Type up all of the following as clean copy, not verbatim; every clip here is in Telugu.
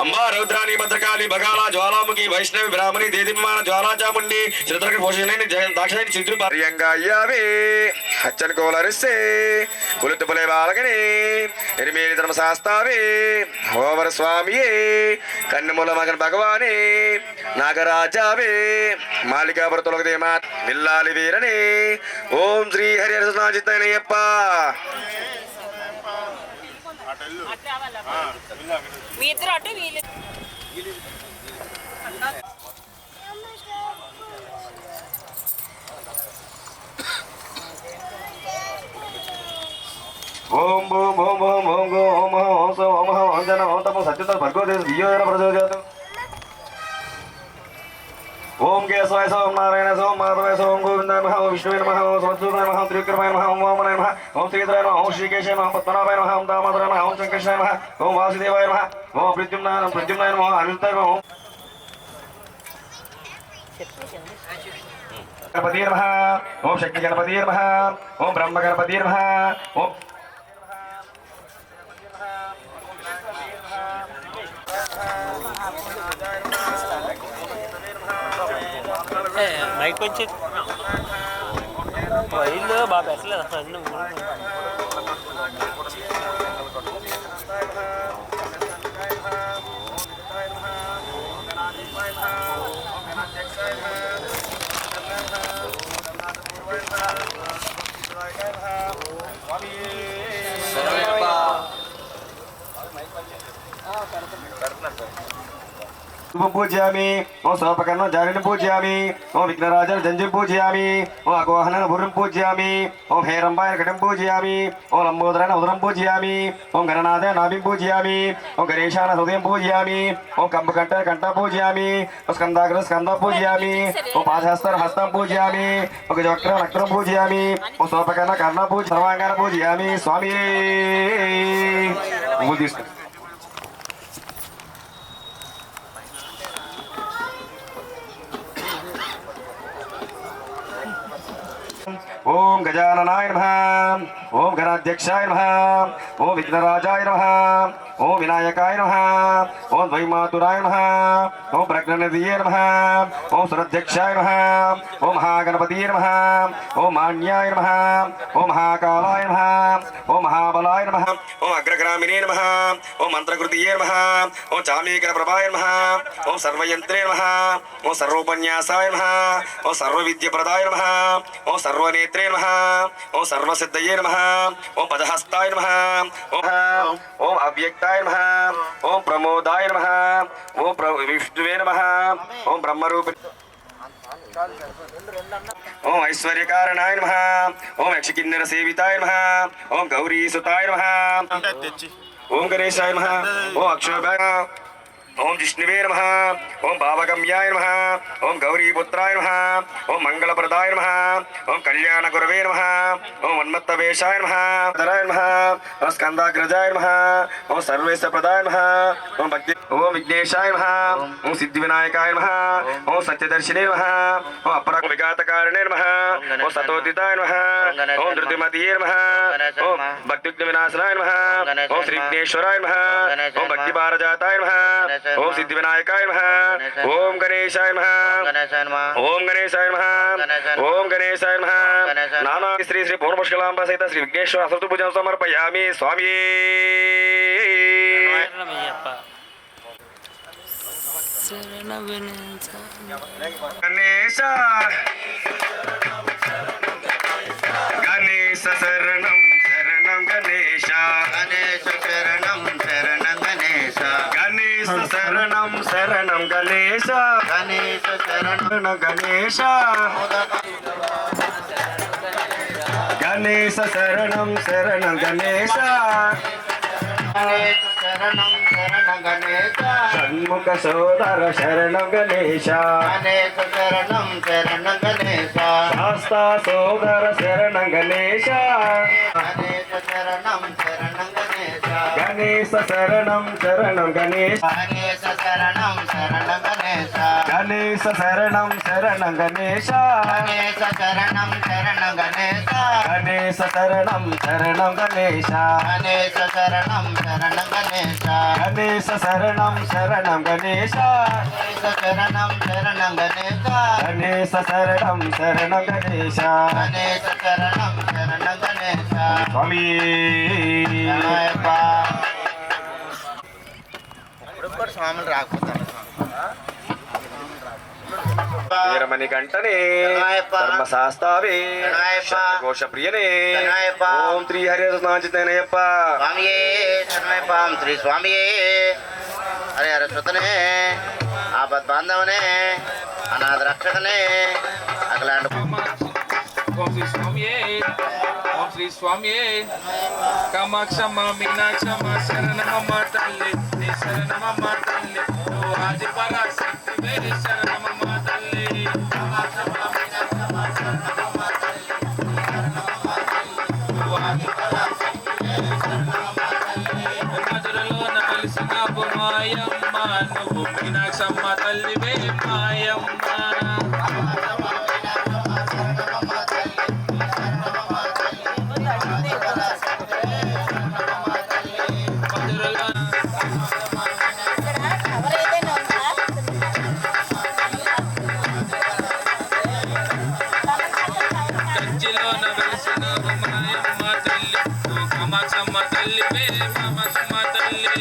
अंबा रौद्राणी भद्रकाली बगाला ज्वालामुखी वैष्णवी ब्राह्मणी देदीमान ज्वाला चामुंडी चित्रक भूषण दाक्षिणी चित्र प्रियंगायावे हच्चन कोलरिसे कुलुतुपले बालगणे एरिमेली धर्मशास्तावे होवर स्वामिये कन्नमूल मगन भगवाने नागराजावे मालिकापुर तोलगदे मात विल्लाली वीरने ओम श्री हरिहरसनाजितनयप्प మీ ఇద్దరు అటు వీళ్ళు ఓం ఓం ఓం ఓం ఓం గో ఓం ఓం సో ఓం ఓం జన ఓం తమ సత్యత భర్గో దేశ దియోజన ప్రచోదయాత్ ओम केशवाय सोम नारायण सोम माधवाय सोम गोविंदाय नमः ओम विष्णुवे नमः ओम समस्तुताय नमः ओम त्रिविक्रमाय नमः ओम वामनाय नमः ओम श्रीधराय नमः ओम श्रीकेशाय नमः पद्मनाभाय नमः ओम दामोदराय नमः ओम संकर्षणाय नमः ओम वासुदेवाय नमः ओम प्रद्युम्नाय नमः ओम अनिरुद्धाय नमः गणपतिये नमः ओम शक्ति गणपतिये नमः ओम ब्रह्म गणपतिये नमः ओम మైక్ వచ్చి ఇల్లు బాగా పెట్టలేదు అసలు पूजयामि ओम सर्वपकर्ण जारिणी पूजयामि ओम विघ्नराजन जंजिर पूजयामि ओम अगोहनन भुरं पूजयामि ओम हेरंबाय घटं पूजयामि ओम लंबोदरन उदरं पूजयामि ओम गणनाथाय नाभिं पूजयामि ओम गणेशान हृदयं पूजयामि ओम कंबकंठ कंठ पूजयामि ओम स्कंदाग्र स्कंद पूजयामि ओम पादहस्तर हस्तं पूजयामि ओम गजवक्त्र नक्त्रं पूजयामि ओम सर्वपकर्ण कर्ण पूज सर्वांगान पूजयामि स्वामी ओम गजाननाय नमः ओम गणाध्यक्षाय नमः ओम विघ्नराजाय नमः ओम विनायकाय नमः ओम द्वैमातुराय नमः ओम प्रज्ञाननिधये नमः ओम सुराध्यक्षाय नमः ओम महागणपतिये नमः ओम मान्याय नमः ओम महाकालाय नमः ओम महाबलाय नमः ओम अग्रग्रामिणे नमः ओम मंत्रकृतिये नमः ओम चामीकरप्रभाय नमः ओम सर्वयंत्रे नमः ओम सर्वोपन्यासाय नमः ओम सर्वविद्याप्रदाय नमः ओम सर्वनेत्रे नमः ओम सर्वसिद्धये नमः ओम पदहस्ताय नमः ओम अव्यक्ताय नमः ओम प्रमोदाय नमः ओम विष्णुवे नमः ओम ब्रह्मरूप ओम ऐश्वर्यकारणाय नमः ओम यक्षकिन्नर सेविताय नमः ओम गौरीसुताय नमः ओम गणेशाय नमः ओम अक्षोभ्याय ओम जिष्णुवे नमः ओम भावगम्याय नमः ओम गौरीपुत्राय नमः ओम मंगलप्रदाय नमः ओम कल्याणगुरवे नमः ओम उन्मत्तवेशाय नमः धराय नमः ओम स्कंदाग्रजाय नमः ओम सर्वेशप्रदाय नमः ओम भक्ति ओम विघ्नेशाय नमः ओम सिद्धिविनायकाय नमः ओम सत्यदर्शिने नमः ओम अपराग विघातकारिणे नमः ओम सतोदिताय नमः ओम धृतिमतिये नमः ओम भक्तिविनाशनाय नमः ओम श्रीविघ्नेश्वराय नमः ओम भक्तिभारजाताय नमः ओम सिद्धिविनायकाय नमः ओम गणेशाय नमः ओम गणेशाय नमः ओम गणेशाय नमः नाना श्री श्री पूर्णपुष्कलांबा सहित श्री विघ्नेश्वर असतु पूजन समर्पयामि स्वामी गणेश गणेश शरणं शरणं गणेश गणेश शरणं शरणं गणेश गणेश शरणं शरणं गणेश गणेश शरणं गणेश गणेश शरणं शरणं गणेश शरणं शरणं गणेश षण्मुख सोदर शरणं गणेश गणेश शरणं शरणं गणेश शास्ता सोदर शरणं गणेश गणेश शरणं शरणं गणेश గణేశ శరణం శరణం గణేశ గణేశ శరణం శరణం గణేశ గణేశ శరణం శరణం గణేశ గణేశ శరణం శరణం గణేశ గణేశ శరణం శరణం గణేశ గణేశ శరణం శరణం గణేశ గణేశ శరణం శరణం గణేశ గణేశ శరణం శరణం గణేశ గణేశ శరణం శరణం గణేశ గణేశ శరణం శరణం గణేశ స్వామి గణాయప్ప. ఇప్పుడు స్వాములు రాకపోతారు వీరమణి కంటనే గణాయప్ప. ధర్మశాస్త్రావే గణాయప్ప. ఘోష ప్రియనే గణాయప్ప. ఓం శ్రీ హరి నాచితనయప్ప స్వామియే శరణమయ్యపాం శ్రీ స్వామియే హరి హర సుతనే ఆపద్ బాంధవనే అనాథ రక్షకనే అఖలాండ ఓం శ్రీ స్వామియే ఓం శ్రీ స్వామియే కామాక్షమ్మ మీనాక్షమ్మ శరణమమ్మ తల్లి నీ శరణమమ్మ తల్లి నువ్వు ఆది పరాశక్తివే శరణమమ్మ తల్లి కామాక్షమ్మ మీనాక్షమ్మ శరణమమ్మ తల్లి నీ శరణమమ్మ తల్లి నువ్వు ఆది పరాశక్తివే శరణమమ్మ తల్లి మధురలోన వెలిసినావు మాయమ్మ నువ్వు మీనాక్షమ్మ తల్లివే మాయమ్మ కంచిలోన వెలిసినావు మాయమ్మ తల్లి నువ్వు కామాక్షమ్మ తల్లివే కామాక్షమ్మ తల్లి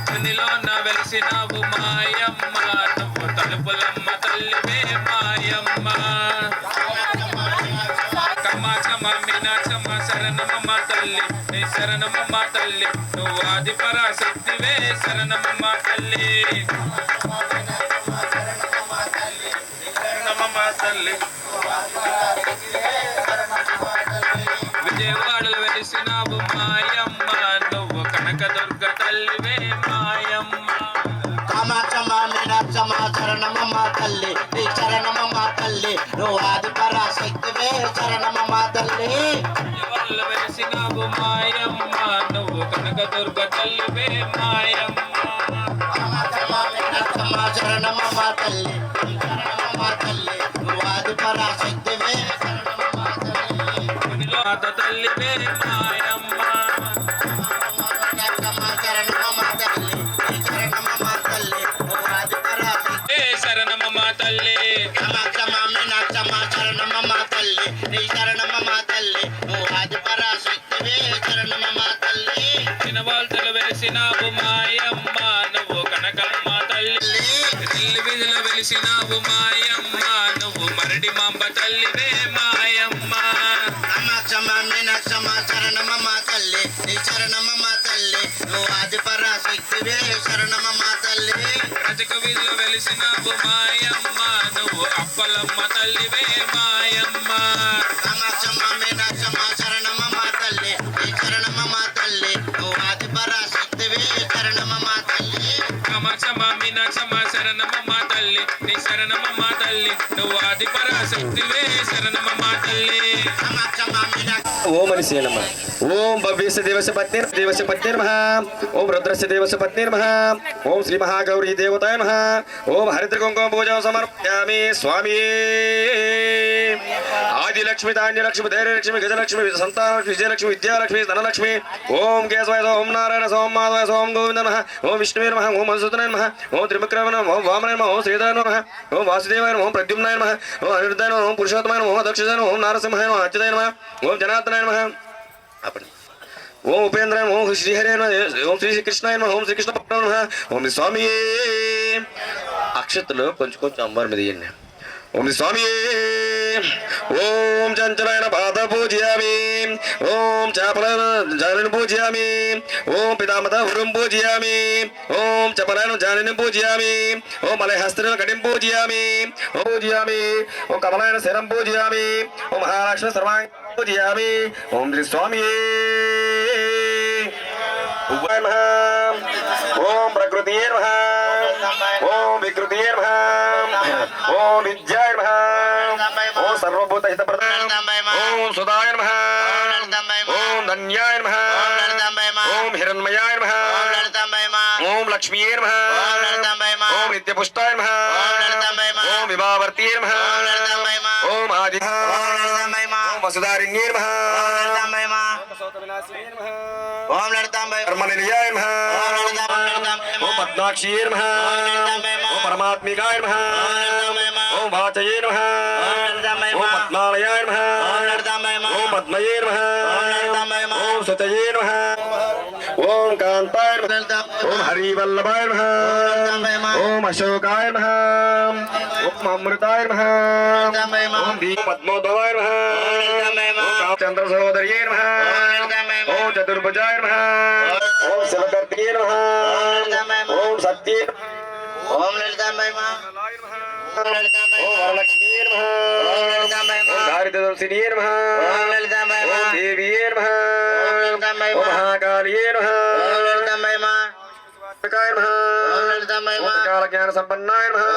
కనిలోన వెలిసినావు మాయమ్మ నువ్వు తలుపులమ్మ తల్లివే మాయమ్మ కామాక్షమ్మ మీనాక్షమ్మ శరణమమ్మ తల్లి నీ శరణమమ్మ తల్లి నువ్వు ఆది పరాశక్తివే శరణమమ్మ తల్లి శరణమమ్మ తల్లి విజయవాడలో వెలిసినావు మాయమ్మ నువ్వు కనకదుర్గ తల్లివే మాయమ్మ కామాక్షమ్మ మీనాక్షమ్మ శరణమమ్మ తల్లి నీ శరణమమ్మ తల్లి నువ్వు ఆది పరాశక్తివే శరణమమ్మ తల్లి విజయవాడలో వెలిసినావు మాయమ్మ నువ్వు కనకదుర్గ తల్లివే మాయమ్మ కామాక్షమ్మ మీనాక్షమ్మ శరణమమ్మ తల్లి నీ శరణమమ్మ తల్లి నువ్వు ఆది పరాశక్తివే శరణమమ్మ తల్లి మాత తల్లివే మాయమ్మ మీనాక్షమ్మ శరణమమ్మ తల్లి నీ శరణమమ్మ తల్లి నువ్వు ఆది పరాశక్తి ఏ శరణమమ్మ తల్లి కామాక్షమ్మ మీనాక్షమ్మ శరణమమ్మ తల్లి నీ శరణమమ్మ తల్లి నువ్వు ఆది పరాశక్తివే శరణమమ్మ తల్లి చిన్నవాళ్ళలో వెలిసినావు మాయమ్మ నువ్వు కనకమ్మ తల్లి రిల్లి వీధిలో వెలిసినావు మాయమ్మ నువ్వు మరడి మాంబ తల్లివే మాయమ్మ కామాక్షమ్మ మీనాక్షమ్మ శరణమమ్మ తల్లి నీ శరణమమ్మ తల్లి నువ్వు ఆది పరాశక్తివే శరణమమ్మ తల్లి రజక వీధిలో వెలిసినావు మాయమ్మ నువ్వు అప్పలమ్మ తల్లివే మాయమ్మ కామాక్షమ్మ మీనాక్షమ్మ శరణమమ్మ తల్లి నీ శరణమమ్మ తల్లి నువ్వు ఆది పరాశక్తివే శరణమమ్మ తల్లి కామాక్షమ్మ మీనాక్షమ్మ శరణమమ్మ తల్లి నీ శరణమమ్మ తల్లి నువ్వు ఆది పరాశక్తివే శరణమమ్మ తల్లి కామాక్షమ్మ మీనాక్ష ఓం మనిషి నమ ఓం భవ్యస్య దేవస్య పత్ని నమః ఓం రుద్రస్య దేవస్య పత్ని నమః ఓం శ్రీ మహాగౌరీ దేవతాయ నమః ఓం హరిద్ర కుంకుమ పూజ సమర్పయామి స్వామి ఆదిలక్ష్మి ధాన్యలక్ష్మి ధైర్యలక్ష్మి గజలక్ష్మి సంతానలక్ష్మి విజయలక్ష్మి విద్యాలక్ష్మి ధనలక్ష్మి ఓం కేశవాయ ఓం నారాయణ ఓం మాధవాయ ఓం గోవింద నమః ఓం విష్ణువే నమః ఓం మధుసూదనాయ నమః ఓం త్రివిక్రమాయ నమః ఓం వామనాయ నమః ఓం శ్రీధరాయ నమః ఓం వాసుదేవాయ నమః ఓం ప్రద్యుమ్నాయ నమః ఓం అనిరుద్ధాయ నమః ఓం పురుషోత్తమాయ నమః ఓం దక్షిణాయ నమః ఓం నారసింహాయ నమః అచ్యుతాయ నమః ఓం జనార్దనాయ నమః అప్పుడు ఓం ఉపేంద్రాయ నమః ఓం శ్రీహరే నమః ఓం శ్రీకృష్ణాయ నమః ఓం శ్రీకృష్ణ పట్నం నమః ఓం స్వామి అక్షతలు కొంచెం కొంచెం అమ్మవారి మీద ఇయ్యండి ఓం స్వామి ఓం చంచలాయన పాద పూజయామి ఓం చాపల జాలిని పూజయామి ఓం పితామత హృం పూజయామి ఓం చపలాయన జాలిని పూజయామి ఓం మలయహస్త్ర కటిం పూజయామి ఓం పూజయామి ఓం కమలాయన శరం పూజయామి ఓం మహాలక్ష్మి సర్వాంగ పూజయామి ఓం శ్రీ స్వామి ఓం ప్రకృతియే నమః ఓం వికృతియే నమః ఓం విద్యాయ నమః ఓం సుధాయ నమః ఓం ధన్యాయ నమః ఓం హిరణ్మయాయ నమః ఓం లక్ష్మీయే నమః ఓం నిత్యపుష్టాయ నమః ఓం విభావర్తీయే నమః ఓం ఆది ఓం వసుధారిణ్యే నమః ఓం లలితాంబై కర్మనిలయాయ నమః ఓం పద్మాక్షియే నమః ఓం పరమాత్మికాయ నమః ఓం వాచయే నమః ఓం పద్మాలయాయ నమః ఓం పద్మయే నమః ఓం సతయే నమః ఓం కాంతాయ నమః ఓం హరివల్లభాయ నమః ఓం అశోకాయ నమః ఓం అమృతాయ నమః ఓం పద్మోద్భవాయ నమః ఓం చంద్ర సహోదర్యే నమః ఓం చతుర్భుజాయ నమః ఓం శివకర్తయే నమః ఓం సత్యే ఓం లలితాంబై ఓం లలితాంబై ఓం వరలక్ష్మీయే నమః ఓం లలితాంబై ఓం దారిద్ర్యదర్శినియే నమః ఓం లలితాంబై ఓం దేవియే నమః ఓం లలితాంబై ఓం మహాకాళియే నమః ఓం లలితాంబై కాయ నమః ఓం లలితాంబై ఓం కాల జ్ఞాన సంపన్నాయ నమః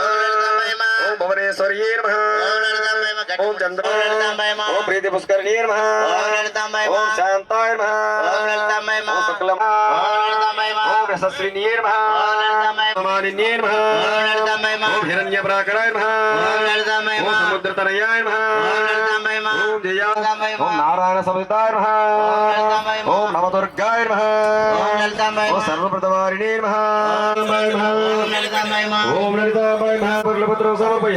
ఓం భువనేశ్వర్యే నమః ఓం చంద్ర ఓం ప్రీతి పుష్కరిణీయే నమః ఓం శాంతాయ నమః ఓం శుక్ల ఓం రసస్వినియే నమః ఓం మాలిన్యే నమః ఓం హిరణ్య ప్రాకరాయ నమః ఓం సముద్రతనయాయ నమః ఓం జయ ఓం నారాయణ సమేతాయ నమః ఓం నవదుర్గాయ నమః ఓం సర్వప్రతవారిణే నమః ఓం లలితాంబాయ నమః పురులపుత్రం సమర్పయ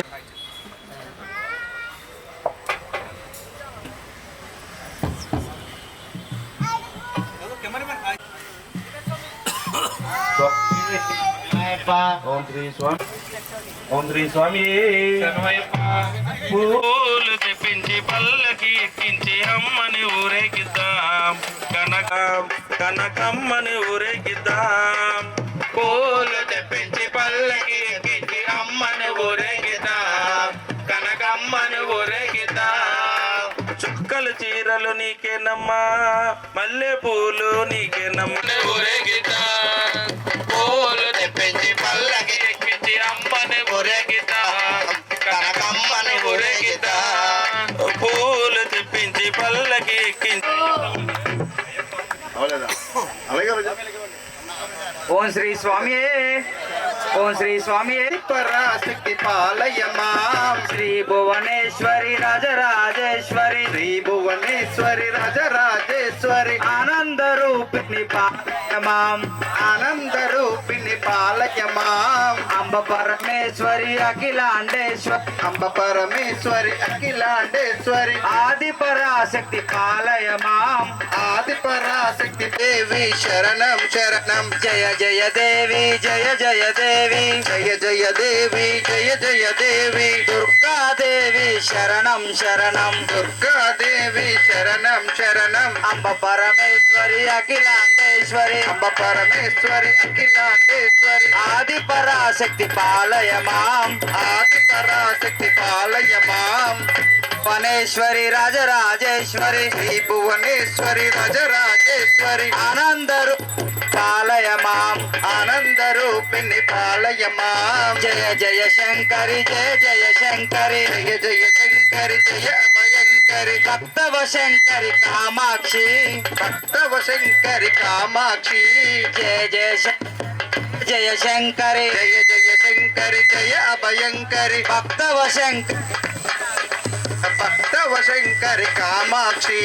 ఓం శ్రీ స్వామి పూలు తెప్పించి పల్లకి ఎక్కించి అమ్మని ఊరేగిద్దాం కనకమ్మని ఊరేగిద్దాం పూలు తెప్పించి పల్లకి ఎక్కించి అమ్మని ఊరేగిద్దాం కనకమ్మని ఊరేగిద్దాం చుక్కలు చీరలు నీకేనమ్మా మల్లె పూలు నీకేనమ్మని ఊరేగిద్దాం పూలు తెప్పించి పల్లకి ఎక్కించి అమ్మని ఊరేగిద్దాం కనకమ్మని ఊరేగిద్దాం పూలు తెప్పించి పల్లకి ఎక్కించి ఓం శ్రీ స్వామి ఓం శ్రీ స్వామి పరాశక్తి పాలయమాం శ్రీ భువనేశ్వరి రాజరాజేశ్వరి శ్రీ భువనేశ్వరి రాజరాజేశ్వరి ఆనంద రూపిణి పాలయమాం ఆనంద రూపిణి పాలయమాం అంబ పరమేశ్వరి అఖిలాండేశ్వరి అంబ పరమేశ్వరి అఖిలాండేశ్వరి ఆది పరాశక్తి పాలయమాం ఆది పరాశక్తి దేవి శరణం శరణం జయ జయ దేవి జయ జయ దేవి జయ జయ దేవి జయ జయ దేవి దుర్గాదేవి శరణం శరణం దుర్గాదేవి శరణం శరణం అంబ పరమేశ్వరి అఖిలాండేశ్వరి అంబ పరమేశ్వరి అఖిలాండేశ్వరి ఆది పరాశక్తి పాలయమాం ఆది పరాశక్తి పాలయమాం వనేశ్వరి రాజరాజేశ్వరి శ్రీ భువనేశ్వరి రాజరాజేశ్వరి ఆనందరు పాలయమాం ఆనంద రూపిణి పాలయమాం జయ జయ శంకరి జయ జయ శంకరి జయ జయ శంకరి జయ అభయంకరి భక్తవ శంకరి కామాక్షి భక్తవ శంకరి కామాక్షి జయ జయ జయ శంకరి జయ జయ శంకరి జయ అభయంకరి భక్తవ శంకరి భక్తవ శంకరి కామాక్షి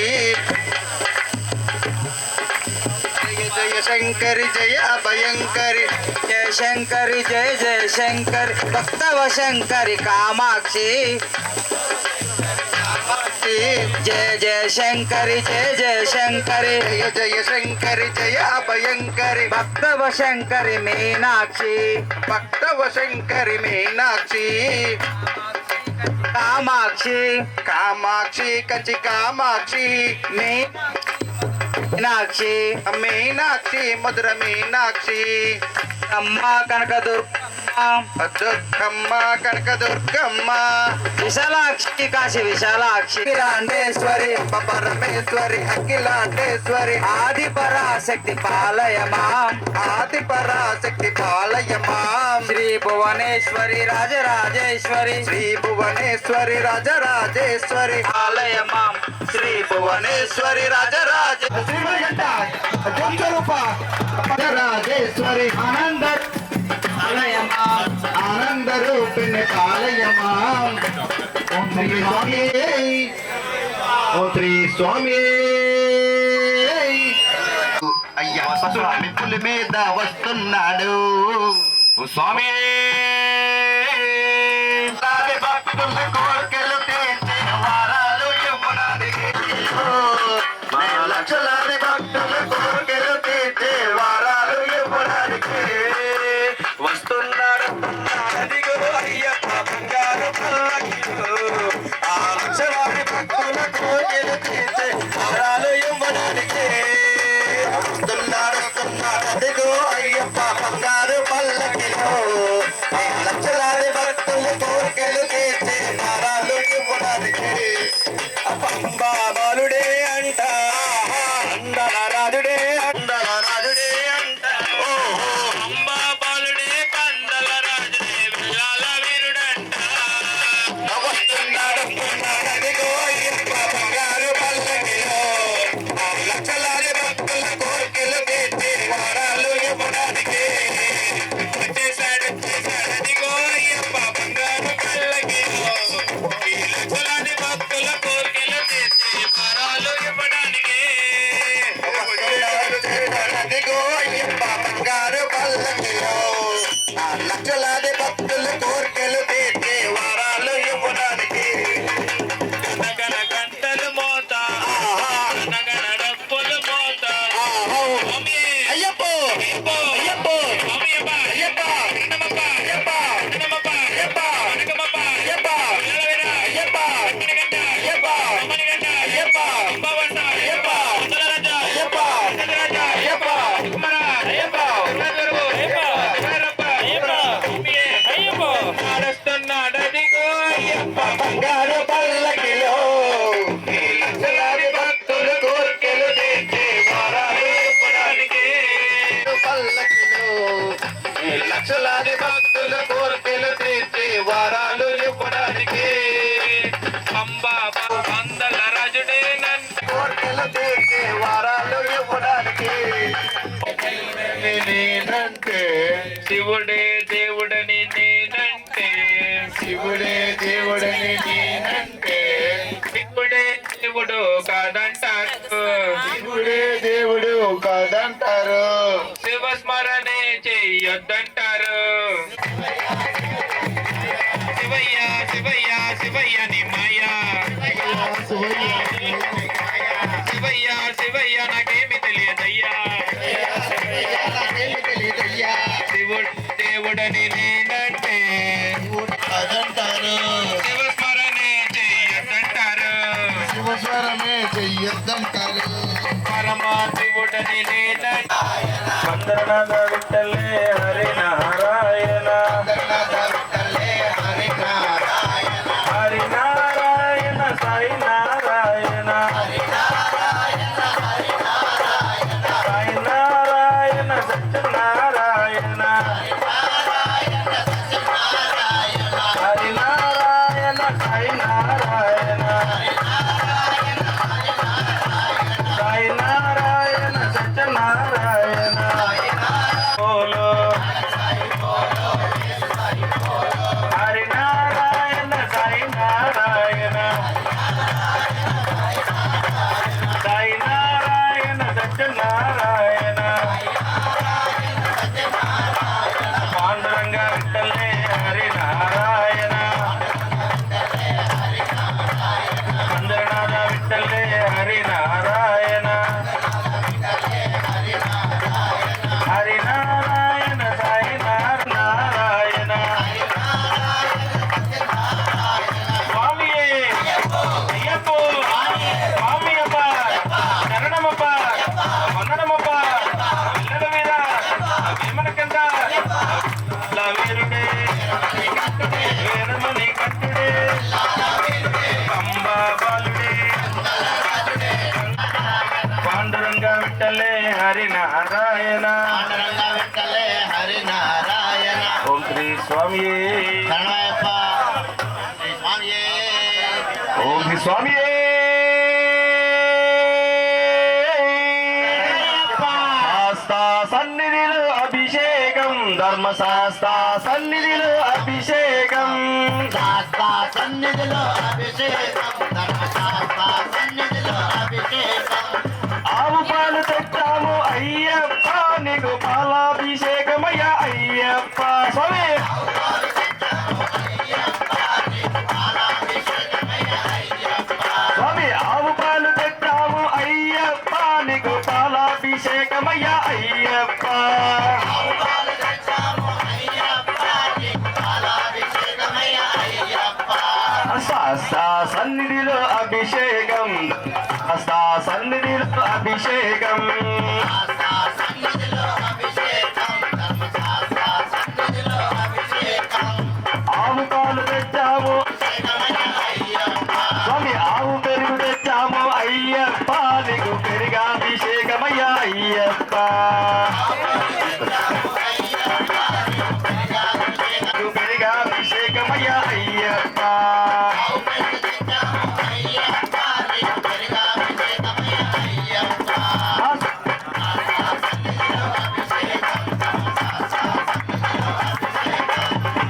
జయ జయ శంకరి జయ అభయంకరి జయ శంకరి జయ జయ శంకరి భక్తవ శంకరి కామాక్షి కామాక్షి జయ జయ శంకరి జయ జయ శంకరి జయ జయ శంకరి జయ అభయంకరి భక్తవ శంకరి మీనాక్షి భక్తవ శంకరి మీనాక్షి కామాక్షి కామాక్షి కంచి కామాక్షి మీనాక్షి మీనాక్షి మధుర మీనాక్షి అమ్మ కనకదుర్గమ్మ దుర్గమ్మ కనక దుర్గమ్మ విశాలాక్షి కాశీ విశాలాక్షి అఖిలాండేశ్వరి అంబ పరమేశ్వరి అఖిలాండేశ్వరి ఆది పరాశక్తి పాలయమాం ఆది పరాశక్తి పాలయమాం శ్రీ భువనేశ్వరి రాజరాజేశ్వరి శ్రీ భువనేశ్వరి రాజరాజేశ్వరి పాలయ మాం శ్రీ భువనేశ్వరి రాజరాజ రాజేశ్వరి ఆనంద పాలయ మాం ఆనంద రూపిణి పాలయ మాం ఓం శ్రీ స్వామి ఓం శ్రీ స్వామి అయ్యా స్వామి పులి మీద వస్తున్నాడు స్వామి భక్తుల కోరికలు తీర్చే వారాలు ఇవ్వడానికి లక్షలాది భక్తుల కోరికలు తీర్చే వారాలు ఇవ్వడానికి వస్తున్నాడు అదిగో అయ్యప్ప బంగారు పల్లకిలో. ఆ లక్షలాది భక్తుల కోరికలు తీర్చే వరాలు ఇవ్వడానికి వస్తున్నాడు అదిగో అయ్యప్ప బంగారు పల్లకిలో ఆ లక్షలాది భక్తుల కోరికలు తీర్చే వారాలు ఇవ్వడానికి పంబా బాలుడే అంట అందల రాజుడే అంట ఓహో అంబా బాలుడే పందల రాజుడే విశాల వీరుడంట వస్తున్నాడు అదిగో అయ్యప్ప బంగారు పల్లకిలో ఆ లక్షలాది భక్తుల కోరికలు తీర్చే వారాలు ఇవ్వడానికి వచ్చేసాడు అదిగో అయ్యప్ప బంగారు పల్లకిలో ఈ లక్షలాది భక్తుల కోరికలు తీర్చే వరాలు ఇవ్వడానికి అదిగో అయ్యప్ప బంగారు పల్లకిలో ఆ లక్షలాది భక్తుల కోరికలు తీర్చే వారాలు ఇవ్వడానికి గనగన గంటలు మోత గనగన డప్పులు మోత స్వామి అయ్యప్ప అయ్యప్ప అయ్యప్ప స్వామి అయ్యప్ప అయ్యప్ప విన్నమప్ప అయ్యప్ప విన్నమప్ప అయ్యప్ప కనకమప్ప అయ్యప్ప వినలవిన అయ్యప్ప కనగంట అయ్యప్ప అమ్మనిగంట అయ్యప్ప అంబవస అయ్యప్ప అందలరాజ అయ్యప్ప అందలరాజ అయ్యప్ప కుమర అయ్యప్ప గురువు అయ్యప్ప భైరప్ప అయ్యప్ప స్వామియే అయ్యప్ప నడుస్తున్నాడదిగో అయ్యప్ప బంగారు పల్లకిలో ఈ లక్షలాది భక్తుల కోరికలు తీర్చే వారాలు ఇవ్వడానికి పల్లకిలో ఈ లక్షలాది భక్తుల కోరికలు తీర్చే వారాలు ఇవ్వడానికి అంబా వందల రాజుడేనంట కోరికలు తీర్చే వారాలు ఇవ్వడానికి నేనంటే శివుడే దేవుడని నేనంటే శివుడే దేవుడని నేనంటే శివుడే శివుడు కాదంటారు శివుడే దేవుడు కాదంటారు శివస్మరణే చెయ్యొద్దంటారు శివయ్య శివయ్య శివయ్య ని మాయా శివయ్య శివయ్య నాకేమి తెలియదయ్యా శివుడు దేవుడని నేనంటే కాదంటారు శివస్మరణే చెయ్యొద్దంటారు శివస్వరమే చెయ్యొద్దంటారు పరమా శివుడని నేనంటే వందనాథ విఠలే హరి నారాయణ హరి నారాయణ సాయి నారాయణ సాయి నారాయణ సత్యనారాయణ హరి నారాయణ సాయి నారాయణ సాయి నారాయణ సత్యనారాయణ బోలో హరి నారాయణ సాయి నారాయణ సాయి నారాయణ సత్యనారాయణ పాండురంగ విఠలే హరి నారాయణ మందరనాథ విఠలే హరి నారాయణ హరి నారాయణ సాయి నారాయణ స్వామియే అయ్యప్ప స్వామి అప్ప శరణమప్ప వందనమప్ప విల్లల వీర విమలకంద వీరుడే వేరమణి కట్టుడే అంబా బాలుడే పాండురంగ విఠలే హరి నారాయణ హరి నారాయణ ఓం శ్రీ స్వామియే శరణమయ్యప్ప శ్రీ స్వామియే ఓం శ్రీ స్వామి శాస్తా సన్నిధిలో అభిషేకం ధర్మశాస్త్ర సన్నిధిలో అభిషేకం శాస్త్ర సన్నిధిలో అభిషేకం ధర్మశాస్త్ర సన్నిధిలో అభిషేకం ఆవు పాలు తెచ్చాము అయ్యప్ప నీకు పాలాభిషేకమయ్య అయ్యప్ప స్వామి స్వామి ఆవు పాలు తెచ్చాము అయ్యప్ప నీకు పాలాభిషేకమయ్య అయ్యప్ప శాస్త్ర సన్నిధిలో అభిషేకం శాస్త్ర సన్నిధిలో అభిషేకం ఆవు పాలు తెచ్చాము స్వామి ఆవు పెరుగు తెచ్చాము అయ్యప్ప నీకు పెరుగాభిషేకమయ్య అయ్యప్ప నీకు పెరుగాభిషేకమయ్య అయ్యప్ప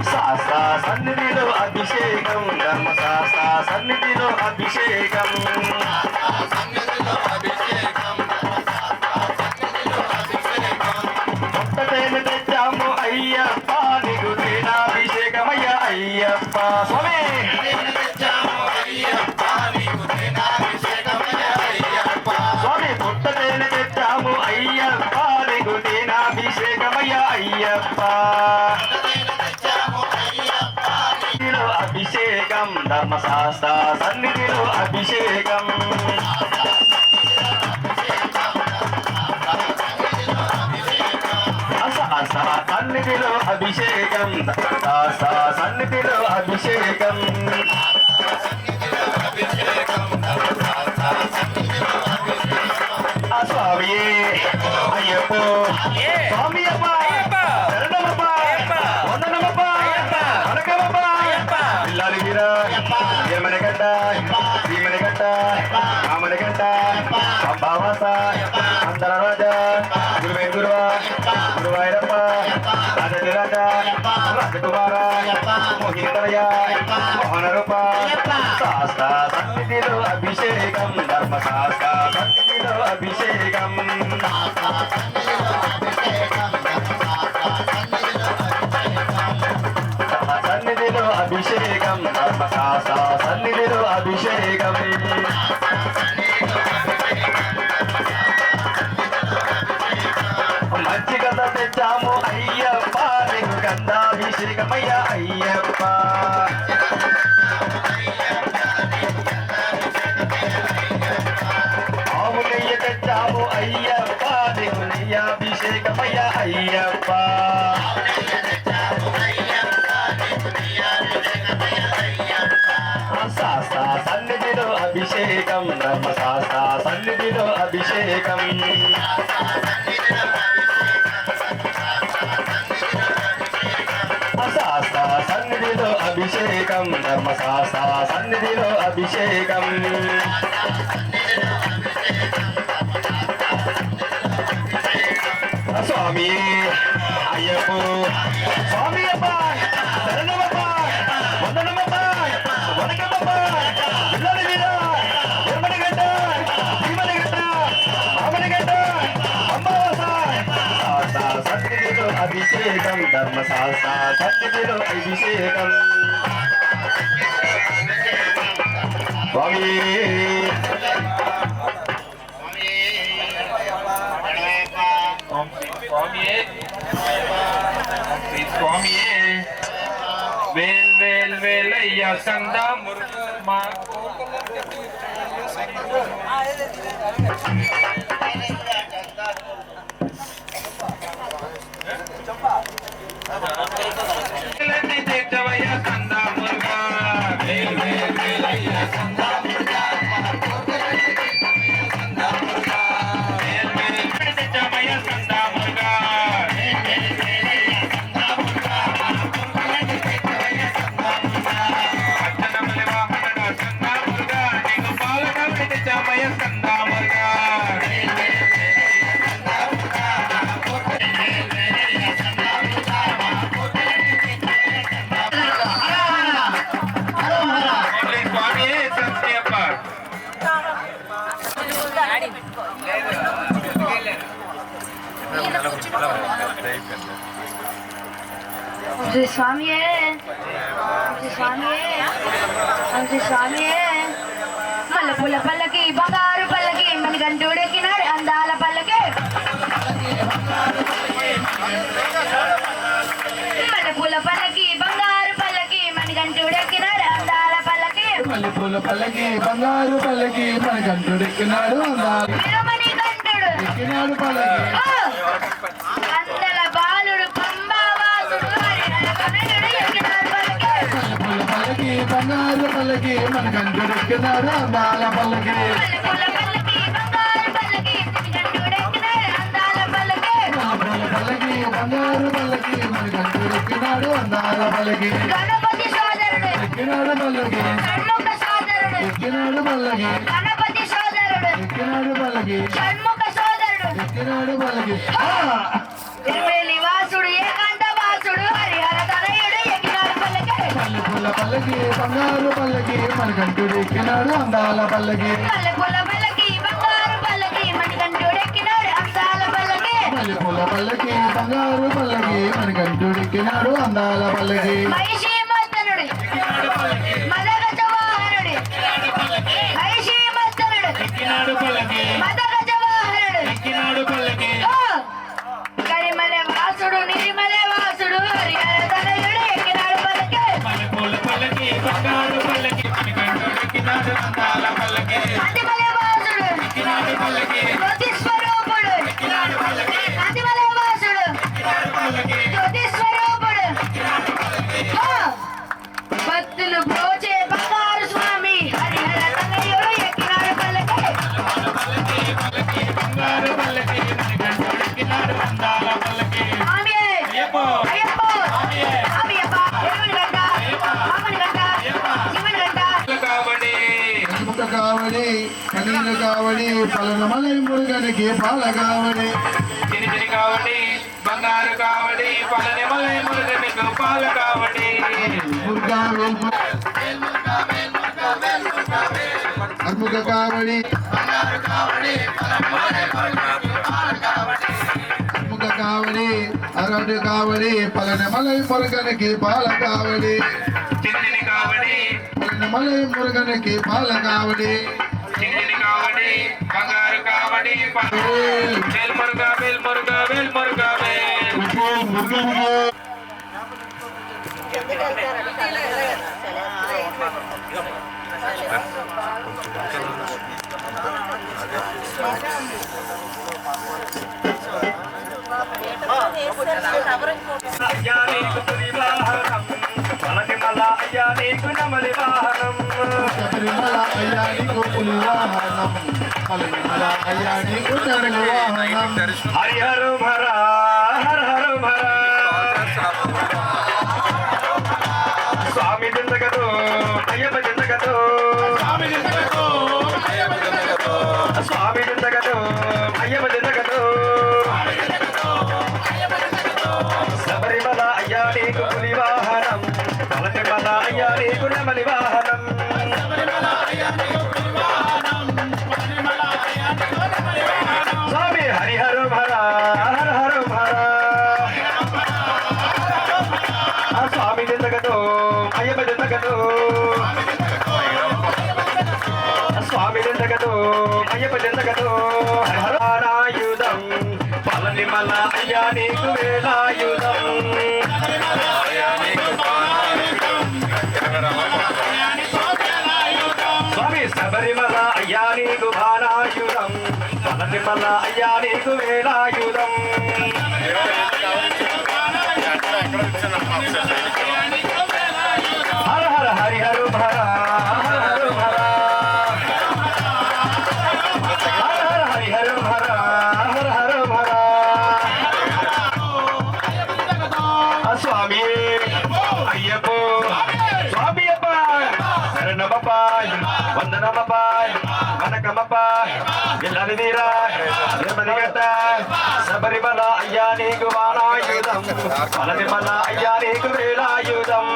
శాస్త్ర సన్నిధిలో అభిషేకం ధర్మశాస్త్ర సన్నిధిలో అభిషేకం కొత్తటేను తెచ్చాము అయ్యప్ప నీకు తేనాభిషేకమయ్య అయ్యప్ప స్వామి స్వామి కొత్తటేను తెచ్చాము అయ్యప్ప నీకు తేనాభిషేకమయ్య అయ్యప్ప సన్నిధిలో అభిషేకం ధర్మశాస్త్ర సన్నిధిలో అభిషేకం శాస్త్ర సన్నిధిలో అభిషేకం శాస్త్ర సన్నిధిలో అభిషేకం స్వామి అయ్యప్ప స్వామి అప్ప శరణమప్ప వందనమప్ప వనకమప్ప పిల్లాలి వీర ఏమనగడ్డ శ్రీమణిగడ్డ రామణిగడ్డ అంబావాస అందర రాజా గురువే గురువా గురువాయరప్ప రాజతి రాజా రాజకుమార మోహిని తనయ మోహన రూప శాస్త్ర సన్నిధిలో అభిషేకం ధర్మశాస్త్ర సన్నిధిలో అభిషేకం సన్నిధిలో అభిషేకం ధర్మశాస్త్ర సన్నిధిలో అభిషేకం మంచి కథ తెచ్చాము అయ్యప్ప నీకు గంధాభిషేకమయ్య అయ్యప్ప ఆవు నెయ్యి తెచ్చాము అయ్యప్ప నీకు నెయ్యాభిషేకమయ్య అయ్యప్ప శాస్త్ర సన్నిధిలో అభిషేకం ధర్మశాస్త్ర సన్నిధిలో అభిషేకం శాస్త్ర సన్నిధిలో అభిషేకం ధర్మశాస్త్ర సన్నిధిలో అభిషేకం స్వామి అయ్యప్ప స్వామి అప్ప శరణమప్ప వందనమప్ప వనకమప్ప పిల్లల మీద ఎర్మనిగడ్డ భీమనిగడ్డ రామనిగడ్డ అంబావాస శాస్త్ర సన్నిధిలో అభిషేకం ధర్మశాస్త్ర సన్నిధిలో అభిషేకం స్వామి స్వామియే వేల్ వేల్ వేలయ్య సందా మురుమా తీర్చవయ్య సందా మురుగా వేల్ వేల్ వేలయ్య సందా మురుగా వేల్ వేల్ తీర్చవయ్య సందా మురుగా అచ్చనమలి వాహనడ సందా మురుగా శ్రీ స్వామియే శ్రీ స్వామియే శ్రీ స్వామియే మల్లెపూల పల్లకి బంగారు పల్లకి మణికంఠుడెక్కినాడు అందాల పల్లకి మల్లెపూల పల్లకి బంగారు పల్లకి మణికంఠుడెక్కినాడు అందాల పల్లకి మల్లెపూల పల్లకి బంగారు పల్లకి మణికంఠుడెక్కినాడు అందాల వీరమణికంఠుడు ఎక్కినాడు పల్లకి అందల బాలుడు పంబావాసుడు హరిహర కనయుడు ఎక్కినాడు పల్లకి మల్లెపూల పల్లకి బంగారు పల్లకి మణికంఠుడెక్కినాడు అందాల పల్లకి మల్లెపూల పల్లకి బంగారు పల్లకి మణికంఠుడెక్కినాడు అందాల పల్లకి మల్లెపూల పల్లకి బంగారు పల్లకి మణికంఠుడెక్కినాడు అందాల పల్లకి గణపతి సోదరుడు ఎక్కినాడు పల్లకి షణ్ముఖ సోదరుడు ఎక్కినాడు పల్లకి గణపతి సోదరుడు ఎక్కినాడు పల్లకి షణ్ముఖ సోదరుడు ఎక్కినాడు పల్లకి తిరుమలి వాసుడు ఏకాంత వాసుడు హరిహర తనయుడు ఎక్కినాడు పల్లకి మల్లెపూల పల్లకి బంగారు పల్లకి మణికంఠుడు ఎక్కినాడు అందాల పల్లకి మల్లెపూల పల్లకి బంగారు పల్లకి మణికంఠుడు ఎక్కినాడు అందాల పల్లకి మల్లెపూల పల్లకి బంగారు పల్లకి మణికంఠుడు ఎక్కినాడు అందాల పల్లకి మహిషి మర్దనుడు మదగజ వాహనుడు మహిషి మర్దనుడు మదగజ వాహనుడు కరిమల వాసుడు నిర్మల వాసుడు హరిహర తనయుడు ఎక్కినాడు పల్లకి అతిమల వాసుడు జ్యోతి స్వరూపుడు అతిమల వాసుడు జ్యోతి స్వరూపుడు భక్తులు బ్రోచే బంగారు స్వామి హరిహర తనయుడు ఎక్కినాడు పల్లకి స్వామియే అయ్యప్ప స్వామియప్ప దేవునిగంట రామునిగంట శివునిగంట కావడి కనుక కావడి కనీలు కావడి పలనమలై మురుగనికి పాల కావడి చిని కావడి బంగారు కావడి పలని మలై మురుగనికి పాల కావడి మురుగా అర్ముక కావడి అర్ముక కావడి అరడు కావడి పలనమలై మురుగనికి పాల కావడి చిన్ని కావడి పలనమలై మురుగనికి పాల కావడి చిన్ని కావడి బంగారు కావడి వేల్ మురుగా వేల్ మురుగా వేల్ మురుగా వేల్ మురుగనికి అయ్యా నీకు పులి వాహనం పలకి మల్ల అయ్యా నీకు నమలి వాహనం శబరిమల అయ్యా నీకు పులి వాహనం పలనిమల అయ్యా నీకు నడుము వాహనం హరిహరు భర హర హరు భర స్వామి దిందగదు అయ్యప్ప దిందగదు స్వామి దిందగదు అయ్యప్ప దిందగదు శబరిమల అయ్యా నీకు పులి వాహనం పలనిమల అయ్యా నీకు నెమలి వాహనం స్వామి హరిహరు భర హర హరు భర స్వామి దిందగదు అయ్యప్ప దిందగదు స్వామి దిందగదు అయ్యప్ప దిందగదు హరహరాయుధం పలనిమల అయ్యా నీకు వేలాయుధం స్వామి శబరిమల అయ్యా నీకు బాణాయుధం పలనిమల అయ్యా నీకు వేలాయుధం హర హర హరిహరు భర హర హరు భర హర హర హరిహరు భర హర హరు భర స్వామి అయ్యప్ప స్వామి అప్ప శరణమప్ప వందనమప్ప వనకమప్ప ఇల్లరి వీర నిర్మలిగట్ట శబరిమల అయ్యా నీకు బాణాయుధం పలనిమల అయ్యా నీకు వేలాయుధం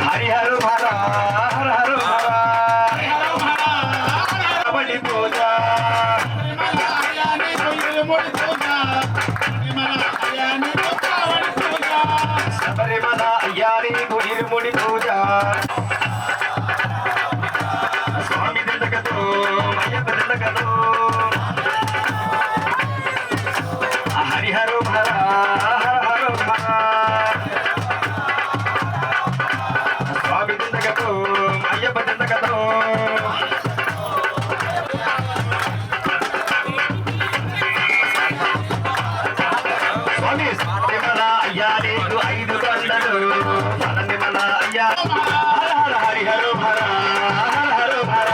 హరిహరు భర హర హరు భర కబడి పో స్వామి మన అయ్యా నీకు 5 కొండలు స్వామి మన అయ్యా హర హర హరి హర హర హర హర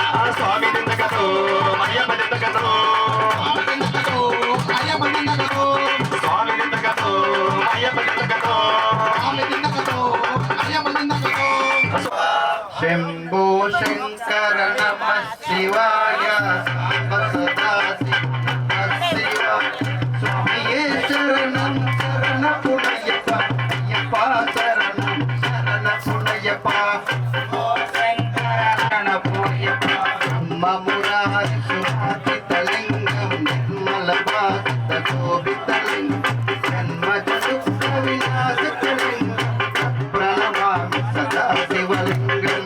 హర స్వామి నిందకతో అయ్యప్ప నిందకతో స్వామి నిందకతో అయ్యప్ప నిందకతో శంభో శంకర నమ శివాయ సాంబ సదా శివ స్వామియే శరణం శరణ పుణయ్యప్ప అయ్యప్ప శరణం శరణ పుణయ్యప్ప శరణ పుణయ్యప్ప మమురారి సురాతితలింగం నిర్మల భాసిత శోభితలింగం జన్మ దుఃఖ వినాశకలింగం ప్రణమామి సదా శివలింగం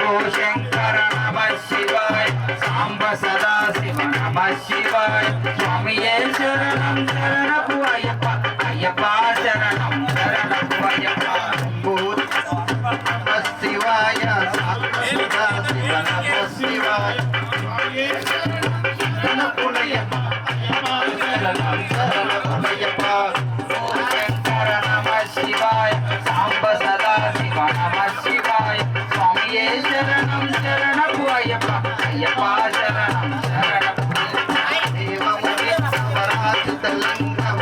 ఓ శంకర నమ శివాయ సాంబ సదా శివ నమ శివాయ స్వామియే శరణం శరణపు అయ్యప్ప అయ్యప్ప శరణం శరణపు అయ్యప్ప నమ శివాయ సాంబ సదా శివ నమ శివాయ శరణపు అయ్యప్ప శరణం శరణపు అయ్యప్ప ఓ శంకర నమ శివాయ సాంబ సదా శివ నమ శివాయ స్వామియే శరణం శరణపు అయ్యప్ప అయ్యప్ప శరణం శరణపు దేవముని సమరాజితలింగం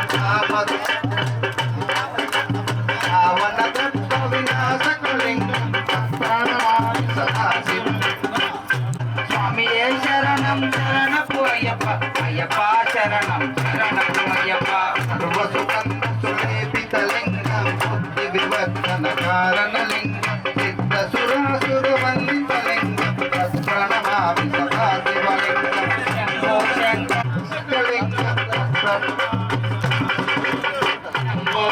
రావణ దత్త వినాశకలింగం ప్రణమామి సదా శివ స్వామియే శరణం శరణపు అయ్యప్ప అయ్యప్ప శరణం శరణపు అయ్యప్ప సర్వసుగంధ సులేపితలింగం బుద్ధి వివర్ధన కారణలింగం సిద్ధ సురాసుర వందితలింగం ప్రణమామి సదా శివలింగం శంభో శంకరలింగం శంభో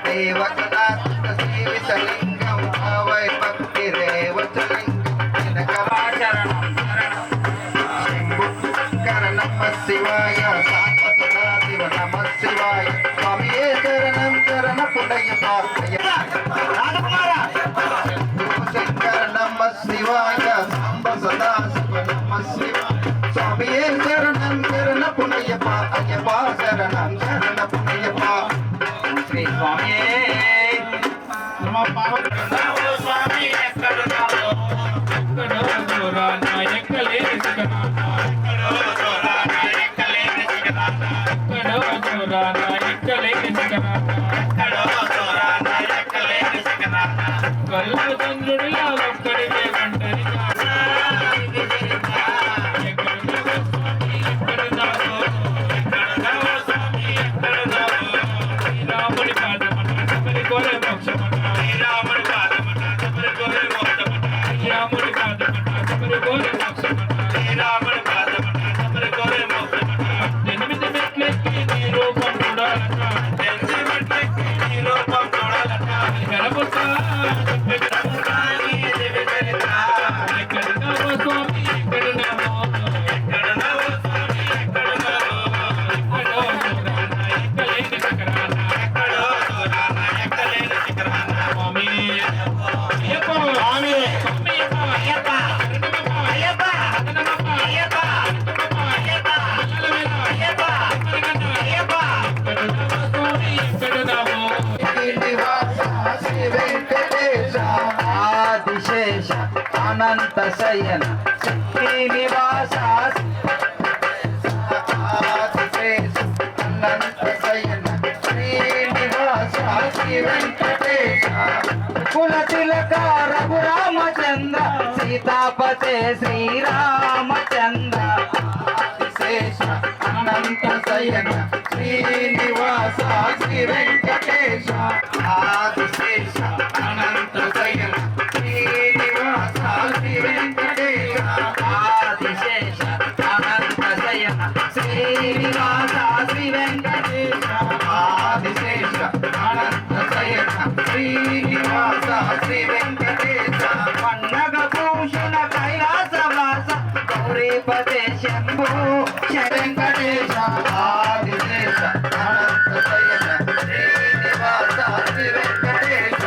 దేవకనాథ సేవితలింగం భావై భక్తిరేవచలింగం శరణం శరణం శంకర నమ శివాయ సాంబ సదా శివ నమ శివాయ స్వామియే శరణం శరణ పుణయ్యప్ప శంకర నమ శివాయ సాంబ సదా శివ నమ శివాయ స్వామియే శరణం శరణ పుణయ్యప్ప అయ్యప్ప శరణం శరణ పుణయ్యప్ప శ్రీ స్వామియే నమ స్వామి ఎక్కడున్నావు ఎక్కడో దూరాన ఎక్కలేని శిఖరాన ఎక్కడో దూరాన ఎక్కలేని శిఖరాన కళ్ళు చంద్రుడిలా ఒక్కడివే ఒంటరిగా ఎక్కడున్నావో స్వామి ఎక్కడున్నావో ఎక్కడున్నావో స్వామి ఎక్కడున్నావో శ్రీరాముడి పాదమట శబరి కోరే మోక్షమట శ్రీరాముడి పాదమట శబరి కోరే మోక్షమట శ్రీరాముడి పాదమట శబరి కోరే మోక్షమట శ్రీరాముడి పాదమట శబరి కోరే మోక్షమట 8 మెట్లెక్కి నీ రూపం చూడాలట 8 మెట్లెక్కి నీ రూపం చూడాలట గణపతా ఎక్కడున్నావో స్వామి ఎక్కడున్నావో ఎక్కడున్నావో స్వామి ఎక్కడున్నావో ఎక్కడో దూరాన ఎక్కలేని శిఖరాన ఎక్కడో దూరాన ఎక్కలేని శిఖరాన స్వామి అయ్యప్ప స్వామి అయ్యప్ప అయ్యప్ప అయ్యప్ప అయ్యప్ప అయ్యప్ప అయ్యప్ప అయ్యప్ప ఎక్కడున్నావో స్వామి ఎక్కడున్నావో శ్రీ వెంకటేశ ఆదిశేష అనంత శయన శ్రీనివాస ఆదిశేష అనంత శయన శ్రీనివాస శ్రీ వెంకటేశ కుల తిలక రఘురామచంద్ర సీతాపతే శ్రీరామచంద్ర ఆదిశేష అనంత శయన శ్రీనివాస శ్రీ వెంకటేశ ఆదిశేష అనంత శయన శ్రీనివాస శ్రీ వెంకటేశ ఆదిశేష అనంత శయన శ్రీనివాస శ్రీ వెంకటేశ ఆదిశేష అనంత శయన శ్రీనివాస శ్రీ వెంకటేశ పన్నగ భూషణ కైలాసవాస గౌరీపదే శంభో వెంకటేశ ఆదిశేష అనంత శయన శ్రీనివాస శ్రీ వెంకటేశ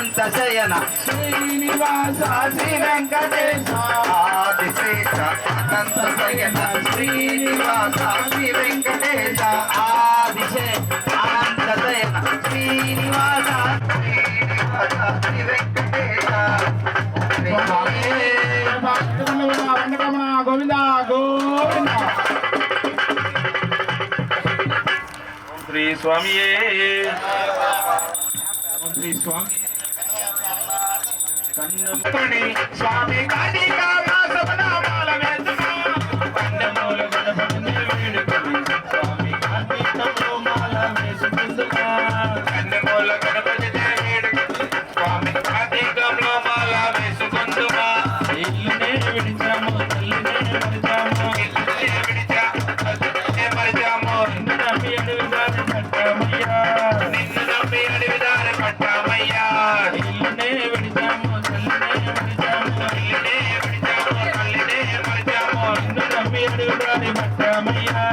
అనంత శయన శ్రీనివాస శ్రీ వెంకటేశ ఆదిశేష అనంత శయన శ్రీనివాస శ్రీ వెంకటేశ ఆదిశేష అనంత శయన శ్రీనివాస శ్రీ వెంకటేశ వెంకటరమణ గోవింద గోవింద శ్రీ స్వామియే శ్రీ స్వామి కన్నుకొని స్వామి కాటికా వాసవనామాల వేసుకు కన్నెమూల గణపతిని వేడుకొని స్వామి కార్తీకంలో మాల వేసుకుందుమా కన్నెమూల గణపతిని వేడుకొని స్వామి కార్తీకంలో మాల వేసుకుందుమా ఇల్లునే విడిచాము తల్లినే మరిచాము ఇల్లునే విడిచా తల్లినే మరిచాము నిన్ను నమ్మి అడవిదారి పట్టామయ్యా నిన్ను నమ్మి అడవిదారి పట్టామయ్యా ఇల్లునే విడిచాము తల్లినే మరిచాము ఇల్లునే విడిచాము తల్లినే మరిచాము నిన్ను నమ్మి అడవిదారి పట్టామయ్యా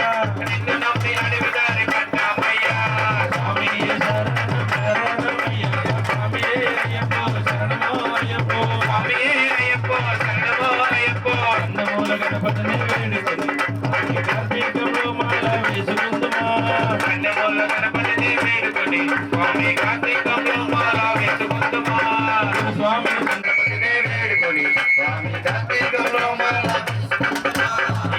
నిన్ను నమ్మి అడవిదారి పట్టామయ్యా స్వామి శరణం శరణం అయ్యప్ప స్వామి అయ్యప్ప శరణమో అయ్యప్ప స్వామి అయ్యప్ప శరణమో అయ్యప్ప కన్నమూల గణపతిని వేడుకొని కార్తీకంలో మాల వేసుకుందుమా కన్నమూల గణపతిని వేడుకొని స్వామి కార్తీకంలో మాల వేసుకుందుమా స్వామి గణపతిని వేడుకొని స్వామి కార్తీకంలో మాల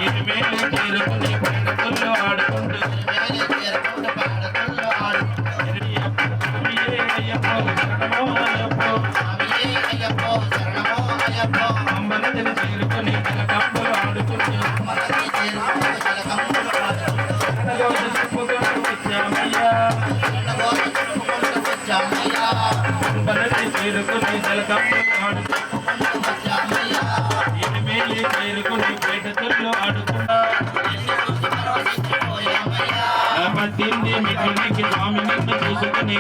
ఇది మేలు చేరుకుని పండుగల్లో ఆడుకుంటూ అయ్యప్ప శరణమో అయ్యప్ప అమ్మనదిని చేరుకుని కలకంబలు ఆడుకుంటూ అమ్మనదిని చేరుకుని కలకంబలు ఆడుకుంటూ మేలి చేరుకుని పేటతుల్లో ఆడుకుంటా పట్టింది మిగిలికి స్వామి నిన్ను చూసుకుని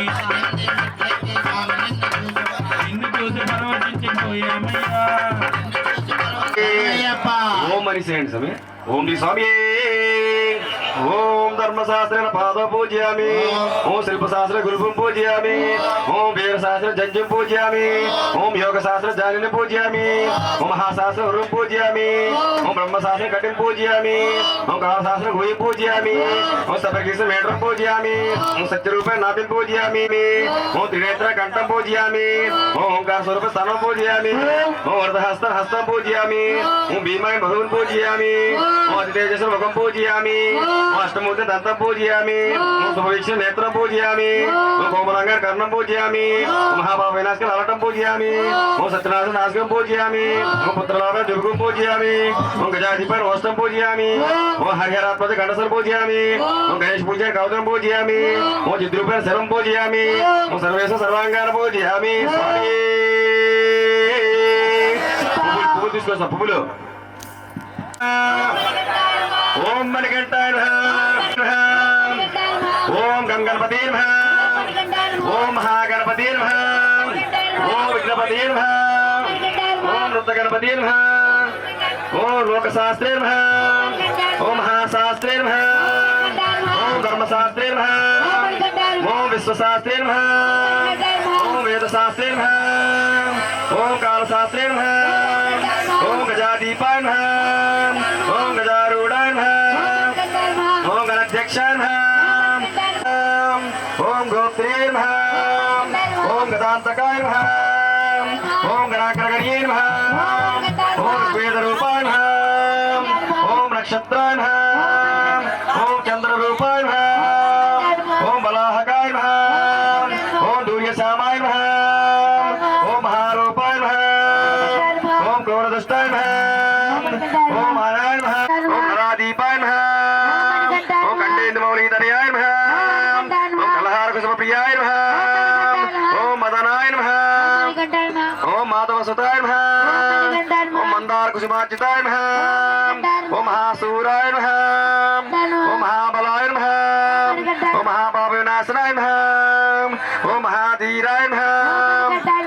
నిన్ను చూసి పరవశించిపోయామయ్యా ఓం మనిషేయండి స్వామి ఓం శ్రీ స్వామి ఓం ధర్మశాస్త్రేణ పాద పూజయామి ఓం శిల్పశాస్త్ర గురుపుం పూజయామి ఓం వీరశాస్త్ర జంజం పూజయామి ఓం యోగశాస్త్ర జానిని పూజయామి ఓం మహాశాస్త్ర గురుం పూజయామి ఓం బ్రహ్మశాస్త్ర కటిం పూజయామి ఓం కాలశాస్త్ర గుహి పూజయామి ఓం సభకృష్ణ మేట్రం పూజయామి ఓం సత్యరూప నాథం పూజయామి ఓం త్రినేత్ర కంఠం పూజయామి ఓం ఓంకార స్వరూప స్థానం పూజయామి ఓం వరదహస్త హస్తం పూజయామి ఓం భీమాయ భగవన్ పూజయామి ఓం అతితేజస్వ ముఖం పూజయామి ఓం అష్టమూర్తి దంతం పూజయామి ఓం శుభవీక్ష నేత్రం పూజయామి ఓం కోమలంగా కర్ణం పూజయామి ఓం మహాభావ వినాశకం అలటం పూజయామి ఓం సత్యనాశ నాశకం పూజయామి ఓం పుత్రలాభ దిగుం పూజయామి ఓం గజాధిప రోష్టం పూజయామి ఓం హరిహరాత్మజ గణసర్ పూజయామి ఓం గణేష్ పూజ కౌదం పూజయామి ఓం చిద్రూప శరం పూజయామి ఓం సర్వేశ సర్వాంగాన పూజయామి స్వామి పువ్వులు తీసుకో పువ్వులు ఓం మణికంఠాయ నమః ఓం గంగణపతే నమః ఓం మహాగణపతే నమః ఓం విఘ్నపతే నమః ఓం నృత్యగణపతే నమః ఓం లోకశాస్త్రే నమః ఓం మహాశాస్త్రే నమః ఓం ధర్మశాస్త్రే నమః ఓం విశ్వశాస్త్రే నమః ఓం వేదశాస్త్రే నమః ఓం కాలశాస్త్రే నమః ఓం గజాదీపాయ నమః ఓం గజారూఢాయ నమః ఓం గణాధ్యక్షాయ నమః ఓం గోత్రే నమః ఓం గదాంతకాయ నమః ఓం గణాగ్రగణ్యే నమః ఓం వేదరూపాయ నమః ఓం నక్షత్రాయ నమః ఓం చంద్రరూపాయ నమః ఓం బలాహకాయ నమః ఓం దూర్యశ్యామాయ నమః ఓం మహారూపాయ నమః ఓం క్రోరదుష్టాయ నమః ఓం మారాయ నమః ఓం హరాదీపాయ నమః ఓం కంఠేందు మౌళీధర్యాయ నమః ఓం కలహార కుసుమ ప్రియాయ నమః ఓం మదనాయ నమః ఓం మాధవ సుతాయ నమః ఓం మందార కుసుమార్జితాయ నమః ఓం మహాసూరాయ నమః ఓం మహాబలాయ నమః ఓం మహాపాప వినాశనాయ నమః ఓం మహాధీరాయ నమః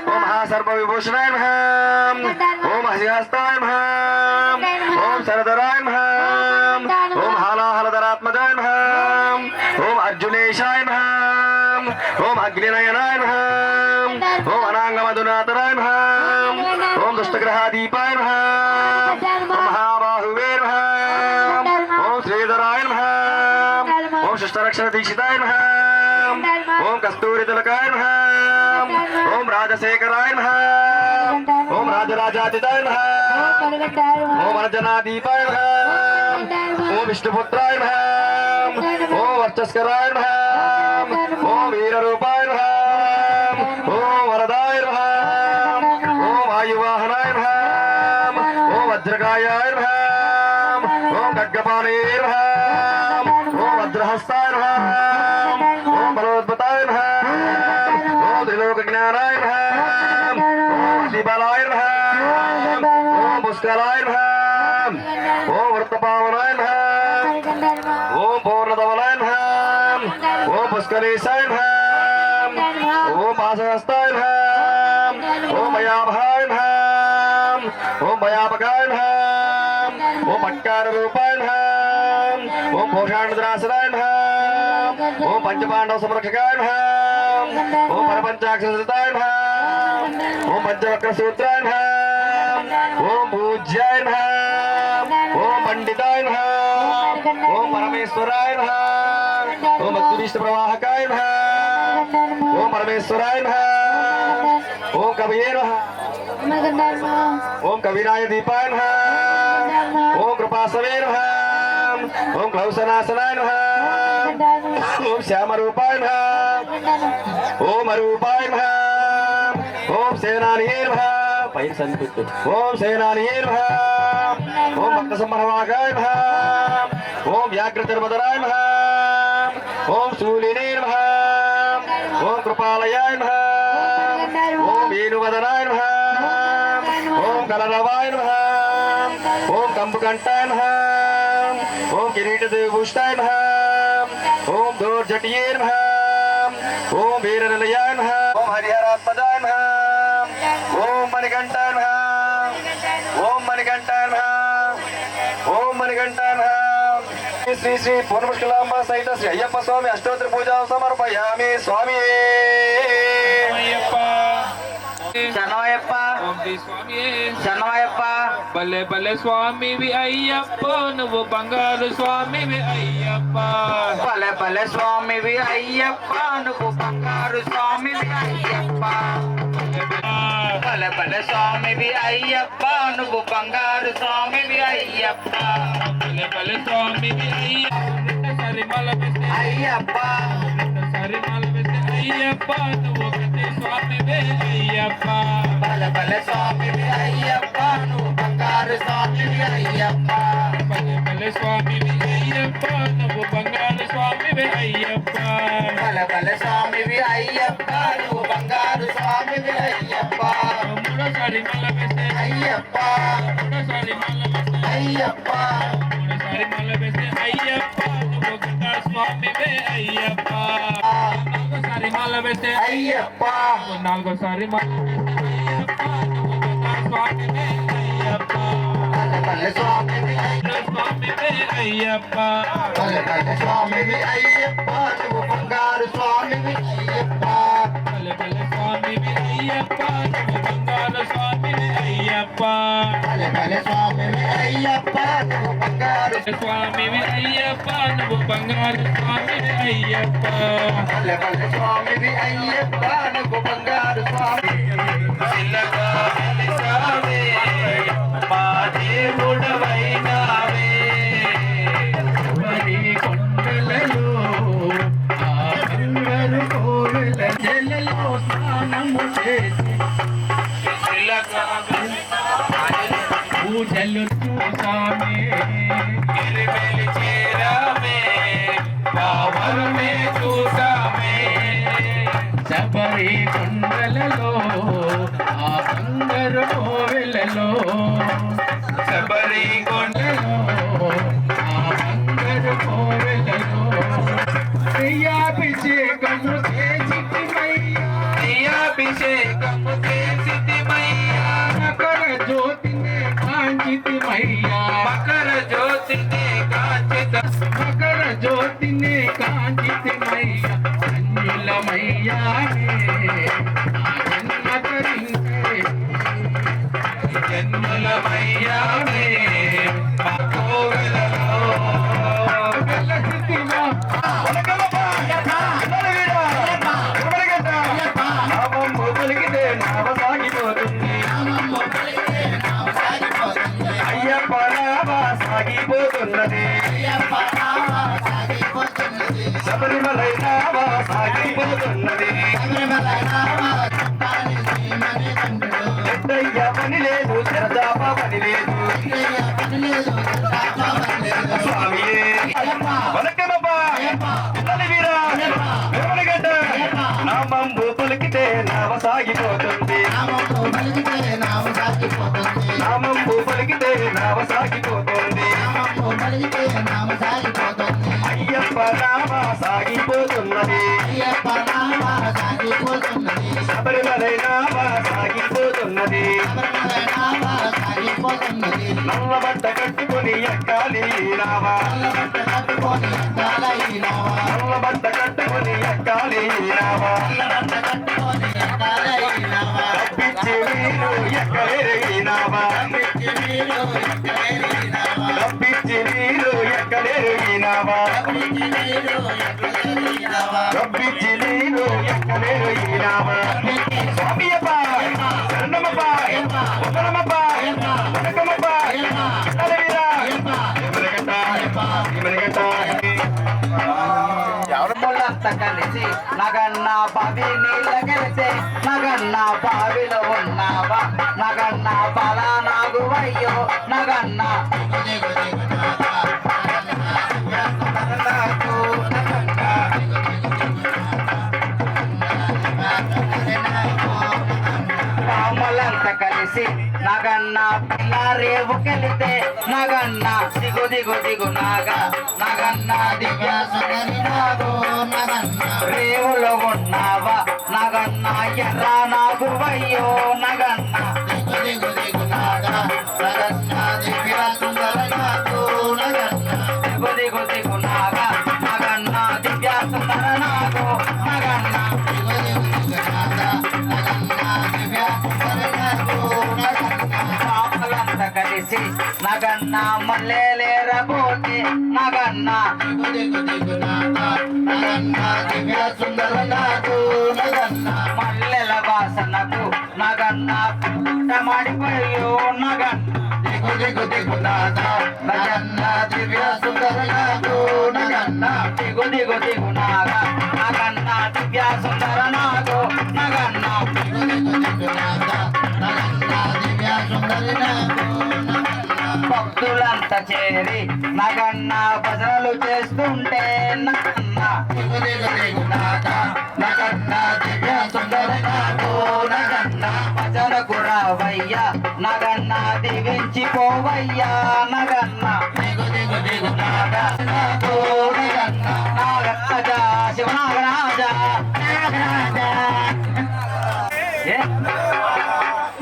ఓం మహాసర్వవిభూషణాయ నమః ఓం హసిహస్తాయ నమః ఓం శరధరాయ నమః ఓం హాలాహలధరాత్మజాయ నమః ఓం అర్జునేశాయ నమః ఓం అగ్నినయనాయ నమః ఓం అనాంగ సుదర్శన దీక్షితాయ నమః ఓం కస్తూరి తిలకాయ నమః ఓం రాజశేఖరాయ నమః ఓం రాజరాజాదితాయ నమః ఓం అర్జనాదీపాయ నమః ఓం విష్ణుపుత్రాయ నమః ఓం వర్చస్కరాయ నమః ఓం వీరరూపాయ నమః ఓం వరదాయ నమః ఓం వాయువాహనాయ నమః ఓం వజ్రకాయాయ నమః ఓం ఖడ్గపాణే నమః ఓం వజ్రహస్తాయ నమః ఓం బలోద్భతాయ నమః ఓం త్రిలోకజ్ఞానాయ నమః ఓం శిబలాయ నమః ఓం పుష్కలాయ నమః ఓం వృత్తపావనాయ నమః ఓం పూర్ణధవలాయ నమః ఓం పుష్కలేశాయ నమః ఓం పాశహస్తాయ నమః ఓం భయాభాయ నమః ఓం భయాపకాయ నమః ఓం పట్కార రూపాయ నమః ఓం భూషాణద్రాసనాయ నమః ఓం పంచపాండవ సంరక్షకాయ నమః ఓం పరపంచాక్షరాయ నమః ఓం పంచవక్ర సూత్రాయ నమః ఓం పూజ్యాయ నమః ఓం పండితాయ నమః ఓం పరమేశ్వరాయ నమః ఓం భక్తివిష్ణు ప్రవాహకాయ నమః ఓం పరమేశ్వరాయ నమః ఓం కవియే నమః ఓం కవిరాయ దీపాయ నమః ఓం కృపాసవే నమః ఓం క్లౌసనాసనాయ నమః ఓం శ్యామరూపాయ నమః ఓం అరూపాయ నమః ఓం సేనానియే నమః పైన సన్నిపిత్తు ఓం సేనానియే నమః ఓం భక్త సంహరవాకాయ నమః ఓం వ్యాఘ్రతిర్మదరాయ నమః ఓం శూలినే నమః ఓం కృపాలయాయ నమః ఓం వేణువదనాయ నమః ఓం కలరవాయ నమః ఓం కంబుకంఠాయ నమః ఓం కిరీటదేవభూషితాయ నమః ఓం దోర్జటియే నమః ఓం వీరనిలయాయ నమః ఓం హరిహరాత్మజాయ నమః ఓం మణికంఠాయ నమః ఓం మణికంఠాయ నమః ఓం మణికంఠాయ నమః శ్రీ శ్రీ పూర్ణపుష్కలాంబ సహిత శ్రీ అయ్యప్ప స్వామి అష్టోత్తర పూజా సమర్పయామి స్వామి అయ్యప్ప శరణమయ్యప్ప ఓంది స్వామియే శరణమయ్యప్ప భలే భలే స్వామివి అయ్యప్ప నువ్వు బంగారు స్వామివి అయ్యప్ప భలే భలే స్వామివి అయ్యప్ప నువ్వు బంగారు స్వామివి అయ్యప్ప భలే భలే స్వామివి అయ్యప్ప నువ్వు బంగారు స్వామివి అయ్యప్ప భలే భలే స్వామివి అయ్యప్ప సరిమల వేస్తే అయ్యప్ప సరిమల వేస్తే అయ్యప్ప నువ్వు ఒకటే స్వామివే అయ్యప్ప భలే భలే స్వామివి అయ్యప్ప నువ్వు బంగారు స్వామివి అయ్యప్ప భలే భలే స్వామివి అయ్యప్ప నువ్వు బంగారు స్వామివే అయ్యప్ప భలే భలే స్వామివి అయ్యప్ప నువ్వు బంగారు స్వామివి అయ్యప్ప మూడోసారి మల వేస్తే అయ్యప్ప మూడోసారి మల వేస్తే అయ్యప్ప మూడోసారి మల వేస్తే అయ్యప్ప నువ్వు ఒకటే స్వామివే అయ్యప్ప నాలుగోసారి మల వేస్తే అయ్యప్ప నాలుగోసారి మల వేస్తే అయ్యప్ప నువ్వు ఒకటే స్వామివే అయ్యప్ప భలే భలే స్వామివి స్వామివే అయ్యప్ప భలే భలే స్వామివి అయ్యప్ప నువ్వు బంగారు స్వామివి అయ్యప్ప భలే భలే స్వామివి అయ్యప్ప నువ్వు బంగారు స్వామివి అయ్యప్ప భలే భలే స్వామివి అయ్యప్ప నువ్వు బంగారు స్వామివి అయ్యప్ప నువ్వు బంగారు స్వామివి అయ్యప్ప భలే భలే స్వామివి అయ్యప్ప నువ్వు బంగారు స్వామి మా దేవుడవైనావే మరి కొండలలో ఆ బంగారు కోవెల జలలో స్నానము చేసి పూజలు చూసామే గిరిమెలి చేరామే పావనమే చూసామే శబరి కొండలలో ఆ బంగారు కోవెలలో శబరి కొండలో ఆ బంగారు కోవెలలో ప్రియాభిషేకము చేసితిమయ్యా ప్రియాభిషేకము చేసితిమయ్యా మకర జ్యోతిని కాంచితిమయ్యా మకర జ్యోతిని కాంచిత మకర జ్యోతిని కాంచితిమయ్యా అన్యులమయ్యా జన్మ తరించే జన్మలమయ్యామే మా కోవెలలో వెలసితివా నామా సాగిపోతున్నది శబరిమలై నామా సాగిపోతున్నది ఎద్దయ్య పని లేదు తెరదాప పని లేదు స్వామియే వనకమబ్బా వీరా వెమ్మడిగడ్డ నామంబు పలికితే నామ సాగిపోతుంది నామంబు పలికితే నామ సాగిపోతుంది అయ్యప్ప నామ సాగిపోతున్నది శబరిమలై నామ సాగిపోతున్నది నల్లబట్ట కట్టుకొని ఎక్కాలి నామా నల్లబట్ట కట్టుకొని ఎక్కాలి నామా తప్పించి మీరు ఎక్కలేరు నామా తప్పించి మీరు ఎక్కలేరు నామా తప్పించి మీరు ఎక్కలేరు నామా స్వామియప్ప శరణమప్ప వందనమప్ప వనకమప్ప వీరా ఎవరిమూలంతా కలిసి నగన్న బావి నీళ్ళ గెలిచి నగన్న బావిలో ఉన్నావా నగన్న బలా నాగువయ్యో నగన్న పాములంతా కలిసి నగన్న పిల్ల రేవు కెళితే నగన్న దిగు దిగు దిగు నాగా నగన్న దివ్య సుందరి నాగు నగన్న రేవులో ఉన్నావా నగన్న ఎర్ర నాగువయ్యో నగన్న దిగు దిగు దిగు నాగా నగన్న దివ్య సుందరి నాగు నగన్న దిగు దిగు దిగు నాగా నగన్న దివ్య సుందర నాగు నగన్న దిగు దిగు దిగు నాగా నగన్న దివ్య సుందరి నాగు పాపలంతా కలిసి నగన్న మల్లెలేరబోతే నగన్న దిగు దిగు దిగు నాగా నగన్న దివ్య సుందర నాగు నగన్న మల్లెల వాసనకు నగన్న మాడిపోయో నగన్న దిగు దిగు దిగు నాగా నగన్న దివ్య సుందర నాగు నగన్న దిగు దిగు దిగు నాగా నగన్న దివ్య సుందర నాగు నగన్న దిగు దిగు దిగు నాగా నగన్న దివ్య సుందర నాగు భక్తులంతా చేరి నగన్న భజనలు చేస్తుంటే నగన్న దిగు దిగు దిగు నాగా నగన్న దివ్య సుందర నాగు నగన్న భజనకు రావయ్యా నగన్న దీవించి పోవయ్యా నగన్న దిగు దిగు దిగు నాగా నాగు నగన్న నాగరాజ శివనాగరాజ నాగరాజ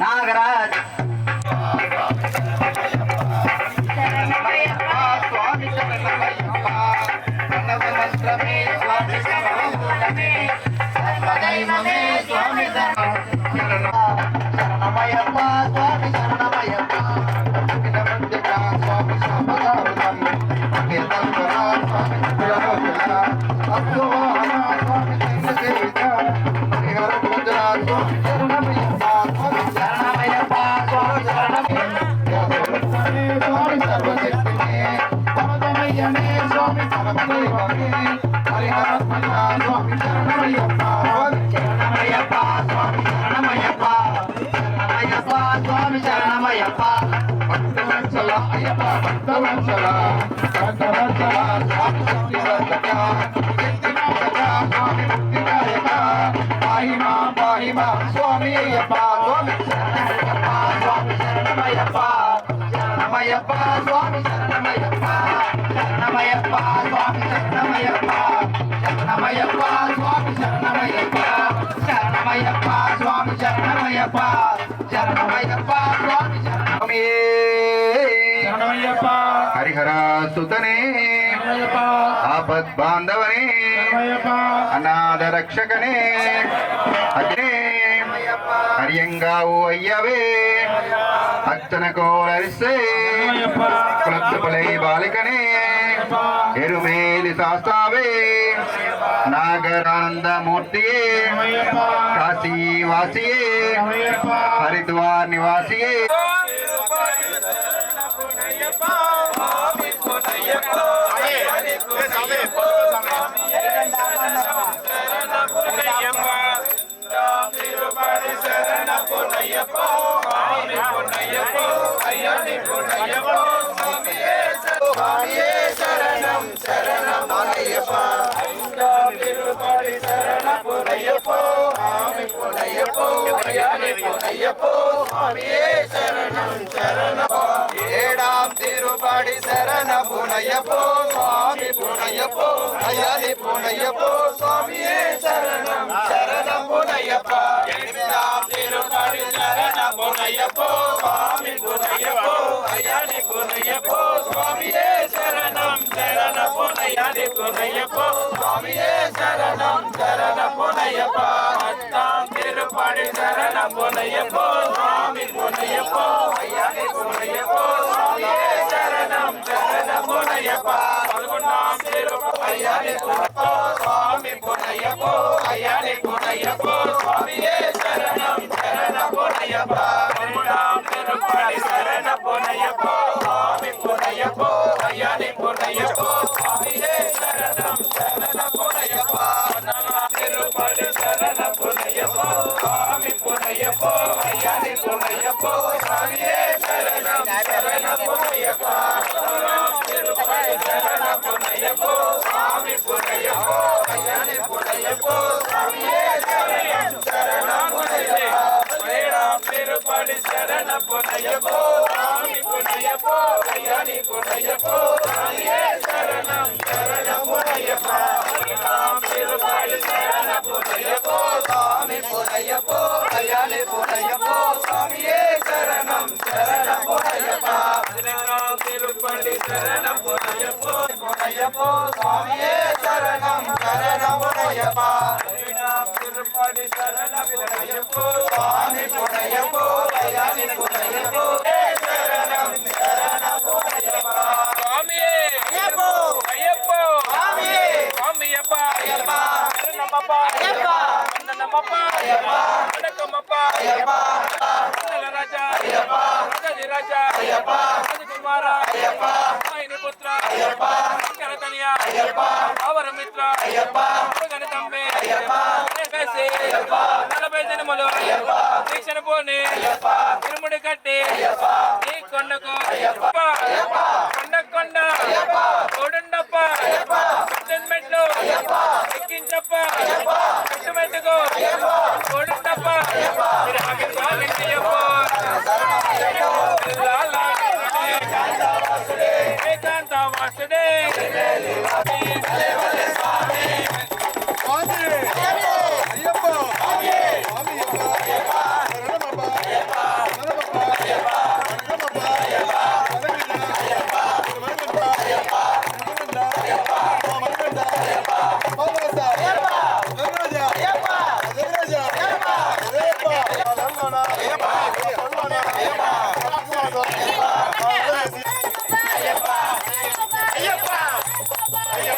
నాగరాజ స్వామి శరణమయ్యప్ప ప్రణవమంత్రమే స్వామి శరణమూలమే సర్వదైవమే స్వామి శరణమయ్యప్ప స్వామి శరణమయ్యప్ప స్వామి శరణమయ్యప్ప స్వామి అయ్యప్ప స్వామి శరణమయ్యప్ప శరణమయ్యప్ప స్వామి శరణమయ్యప్ప శరణమయ్యప్ప స్వామి శరణమయ్యప్ప శరణమయ్యప్ప స్వామి శరణమయ్యప్ప శరణమయ్యప్ప స్వామి శరణమయ్యప్ప శరణమయ్యప్ప స్వామి శరణమయ్యప్ప హరిహర సుతనే ఆపద్ బాంధవనే అనాథ రక్షకనే అగ్నే హరియంగావు అయ్యవే అర్చన కోరరిస్తే కులత్తుపలై బాలికనే ఎరుమేలి శాస్త్రావే నాగరానందమూర్తియే కాశీవాసియే హరిద్వార్ నివాసియే స్వామి పొన్నయ్యప్ప అయ్యని పొన్నయ్యప్ప శరణ పొన్నయ్యప్ప రామ్ తిరుపతి శరణ పొన్నయ్యప్ప స్వామి పొన్నయ్యప్ప అయ్యని పొన్నయ్యప్ప స్వామియే శరణం శరణం అయ్యప్ప రామ్ తిరుపతి శరణ పొన్నయ్యప్ప స్వామి పొన్నయ్యప్ప అయ్యని పొన్నయ్యప్ప స్వామియే శరణం శరణం ఏడాం తిరుపతి శరణ పొన్నయ్యప్ప స్వామి పొన్నయ్యప్ప అయ్యని పొన్నయ్యప్ప స్వామియే శరణం శరణం పొన్నయ్యప్ప ఎనిమిదాం తిరుపతి శరణ పొన్నయ్యప్ప స్వామి పొన్నయ్యప్ప అయ్యని పొన్నయ్యప్ప స్వామియే శరణం శరణ పొన్నయ్యని పొన్నయ్యప్ప స్వామియే శరణం శరణ పొన్నయ్యప్ప అష్టాం తిరుపతి శరణ పొన్నయ్యప్ప స్వామి పొన్నయ్యప్ప అయ్యని పొన్నయ్యప్ప స్వామియే శరణం శరణ పొన్నయ్యప్ప పదకొండాం తిరుపతి అయ్యని పొన్నయ్యప్ప స్వామి పొన్నయ్యప్ప అయ్యని పొన్నయ్యప్ప స్వామియే శరణం శరణ పొన్నయ్యప్ప పదమూడాం తిరుపతి శరణ పొన్నయ్యప్ప స్వామి పొన్నయ్యప్ప అయ్యని పొన్నయ్యప్ప స్వామియే శరణం శరణ పొన్నయ్యప్ప పద్నాలుగాం తిరుపతి శరణ పొన్నయ్యప్ప స్వామి పొన్నయ్యప్ప అయ్యని పొన్నయ్యప్ప స్వామియే శరణం శరణ పొన్నయ్యప్ప పదమూడాం తిరుపతి శరణ పొన్నయ్యప్ప స్వామి పొన్నయ్యప్ప అయ్యని పొన్నయ్యప్ప స్వామియే శరణం శరణ పొన్నయ్యప్ప పదిహేడాం తిరుపతి శరణ పొన్నయ్యప్ప స్వామి పొన్నయ్యప్ప అయ్యని పొన్నయ్యప్ప స్వామియే శరణం శరణ పొన్నయ్యప్ప పదిహేడాం తిరుపతి శరణ పొన్నయ్యప్ప స్వామి పొన్నయ్యప్ప అయ్యని పొన్నయ్యప్ప స్వామియే శరణం శరణ పొన్నయ్యప్ప పదిహేడాం తిరుపతి శరణ పొన్నయ్యప్ప పొన్నయ్యప్ప స్వామియే శరణం శరణ పొన్నయ్యప్ప పదిహేడాం తిరుపతి శరణ పొన్నయ్యప్ప స్వామి పొన్నయ్యప్ప అయ్యని పొన్నయ్యప్ప శరణం శరణ పొన్నయ్యప్ప స్వామియే అయ్యప్ప అయ్యప్ప స్వామియే స్వామియప్ప అయ్యప్ప శరణమప్ప అయ్యప్ప వందనమప్ప అయ్యప్ప వణకమప్ప అయ్యప్ప వందన రాజా అయ్యప్ప రాజాధిరాజా అయ్యప్ప రాజకుమార అయ్యప్ప మైని పుత్ర అయ్యప్ప కరతనియ అయ్యప్ప అవరమిత్ర అయ్యప్ప గణతంబే అయ్యప్ప వేసి అయ్యప్ప 40 దినములు అయ్యప్ప దీక్షణ పోని అయ్యప్ప తిరుముడి కట్టి అయ్యప్ప ఈ కొండకు అయ్యప్ప అయ్యప్ప కొండ అయ్యప్ప కోడండప్ప అయ్యప్ప మెట్లు అయ్యప్ప ఎక్కించప్ప అయ్యప్ప కట్టుమెట్టుకో అయ్యప్ప కోడండప్ప అయ్యప్ప తిరుమల ఏకాంత వాసుడే అయ్యప్ప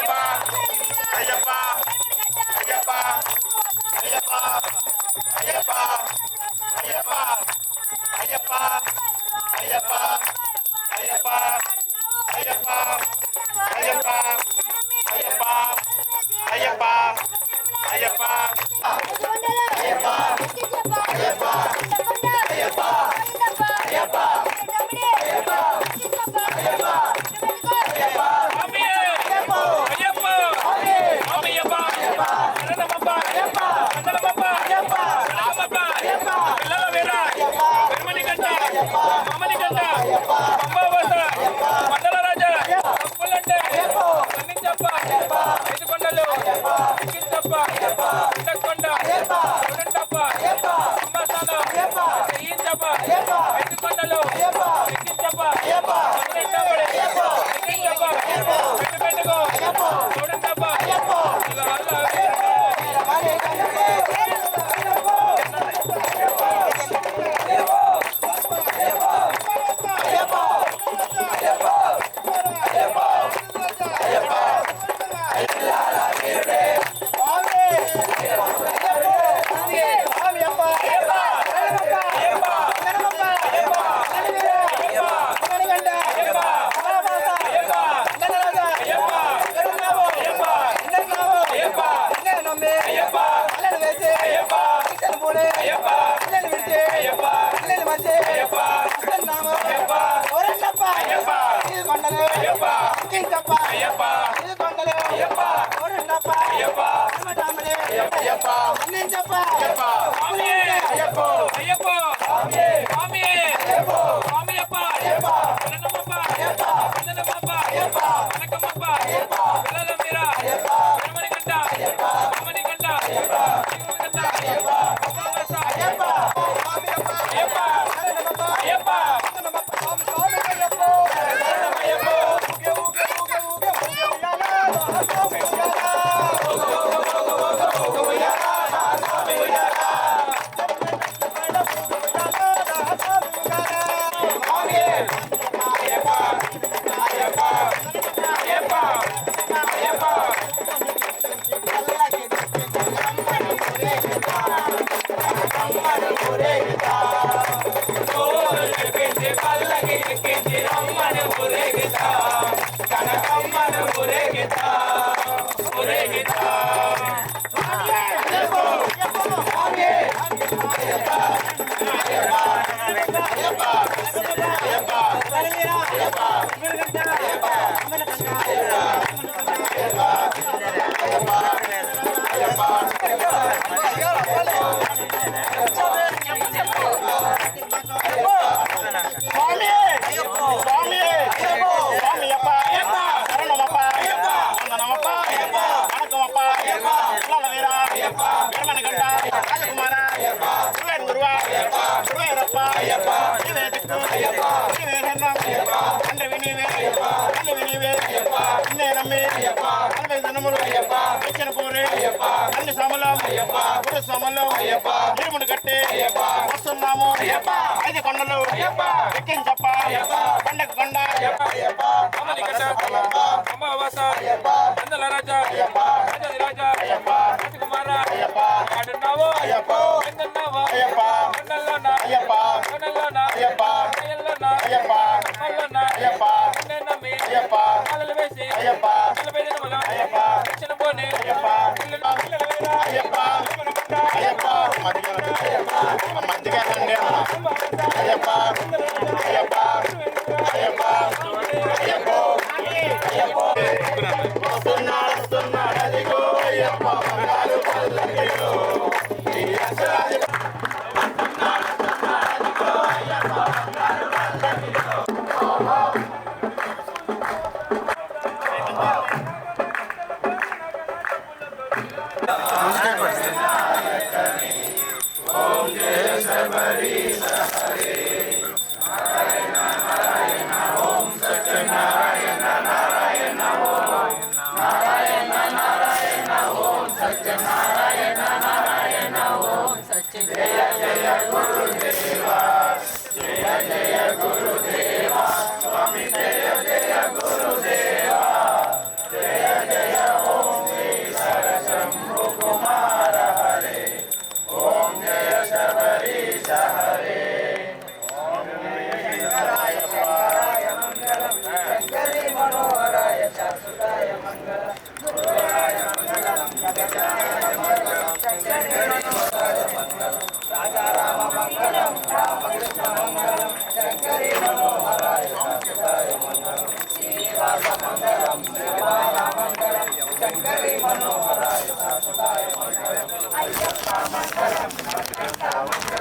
ఐదు కొండలు అయ్యప్ప ఎక్కించప్ప అయ్యప్ప ఐదు కొండలు అయ్యప్ప ఓడుండప్ప అయ్యప్ప హనుమతామలే అయ్యప్ప అన్నించప్ప అయ్యప్ప స్వామి అయ్యప్ప అయ్యప్ప స్వామి స్వామి అయ్యప్ప స్వామి అయ్యప్ప అయ్యప్ప కన్నమప్ప అయ్యప్ప కన్నమప్ప అయ్యప్ప కనకమప్ప అయ్యప్ప కల్లలమీర అయ్యప్ప కర్మనికంట అయ్యప్ప రామనికంట అయ్యప్ప శివనికంట అయ్యప్ప భగవంత అయ్యప్ప స్వామి అయ్యప్ప అయ్యప్ప కన్నమప్ప అయ్యప్ప కన్నమప్ప స్వామి స్వామి అయ్యప్ప అయ్యప్ప ఊగే ఊగే ఊగే ఊగే ఊగే ఉయ్యాల స్వామి ఉయ్యాల వస్తున్నాము ఐదు కొండలు ఎక్కించప్ప కొండకు కొండ అమావాస అందల రాజా రాజా రాజకుమార ఆడున్నావో ఎందన్నావో కొండల్లోన కొండల్లోన కొండల్లోన కొండల్లోన నిన్ను నమ్మి కాలలు వేసి నలభై దినములు దక్షిణ పోని మధ్యగా రండి అయ్యప్ప అయ్యప్ప అయ్యప్ప అయ్యప్ప వస్తున్నాడు వస్తున్నాడు అదిగో అయ్యప్ప బంగారు పల్లకిలో ఈ అసరాది అయ్యప్ప మంగళం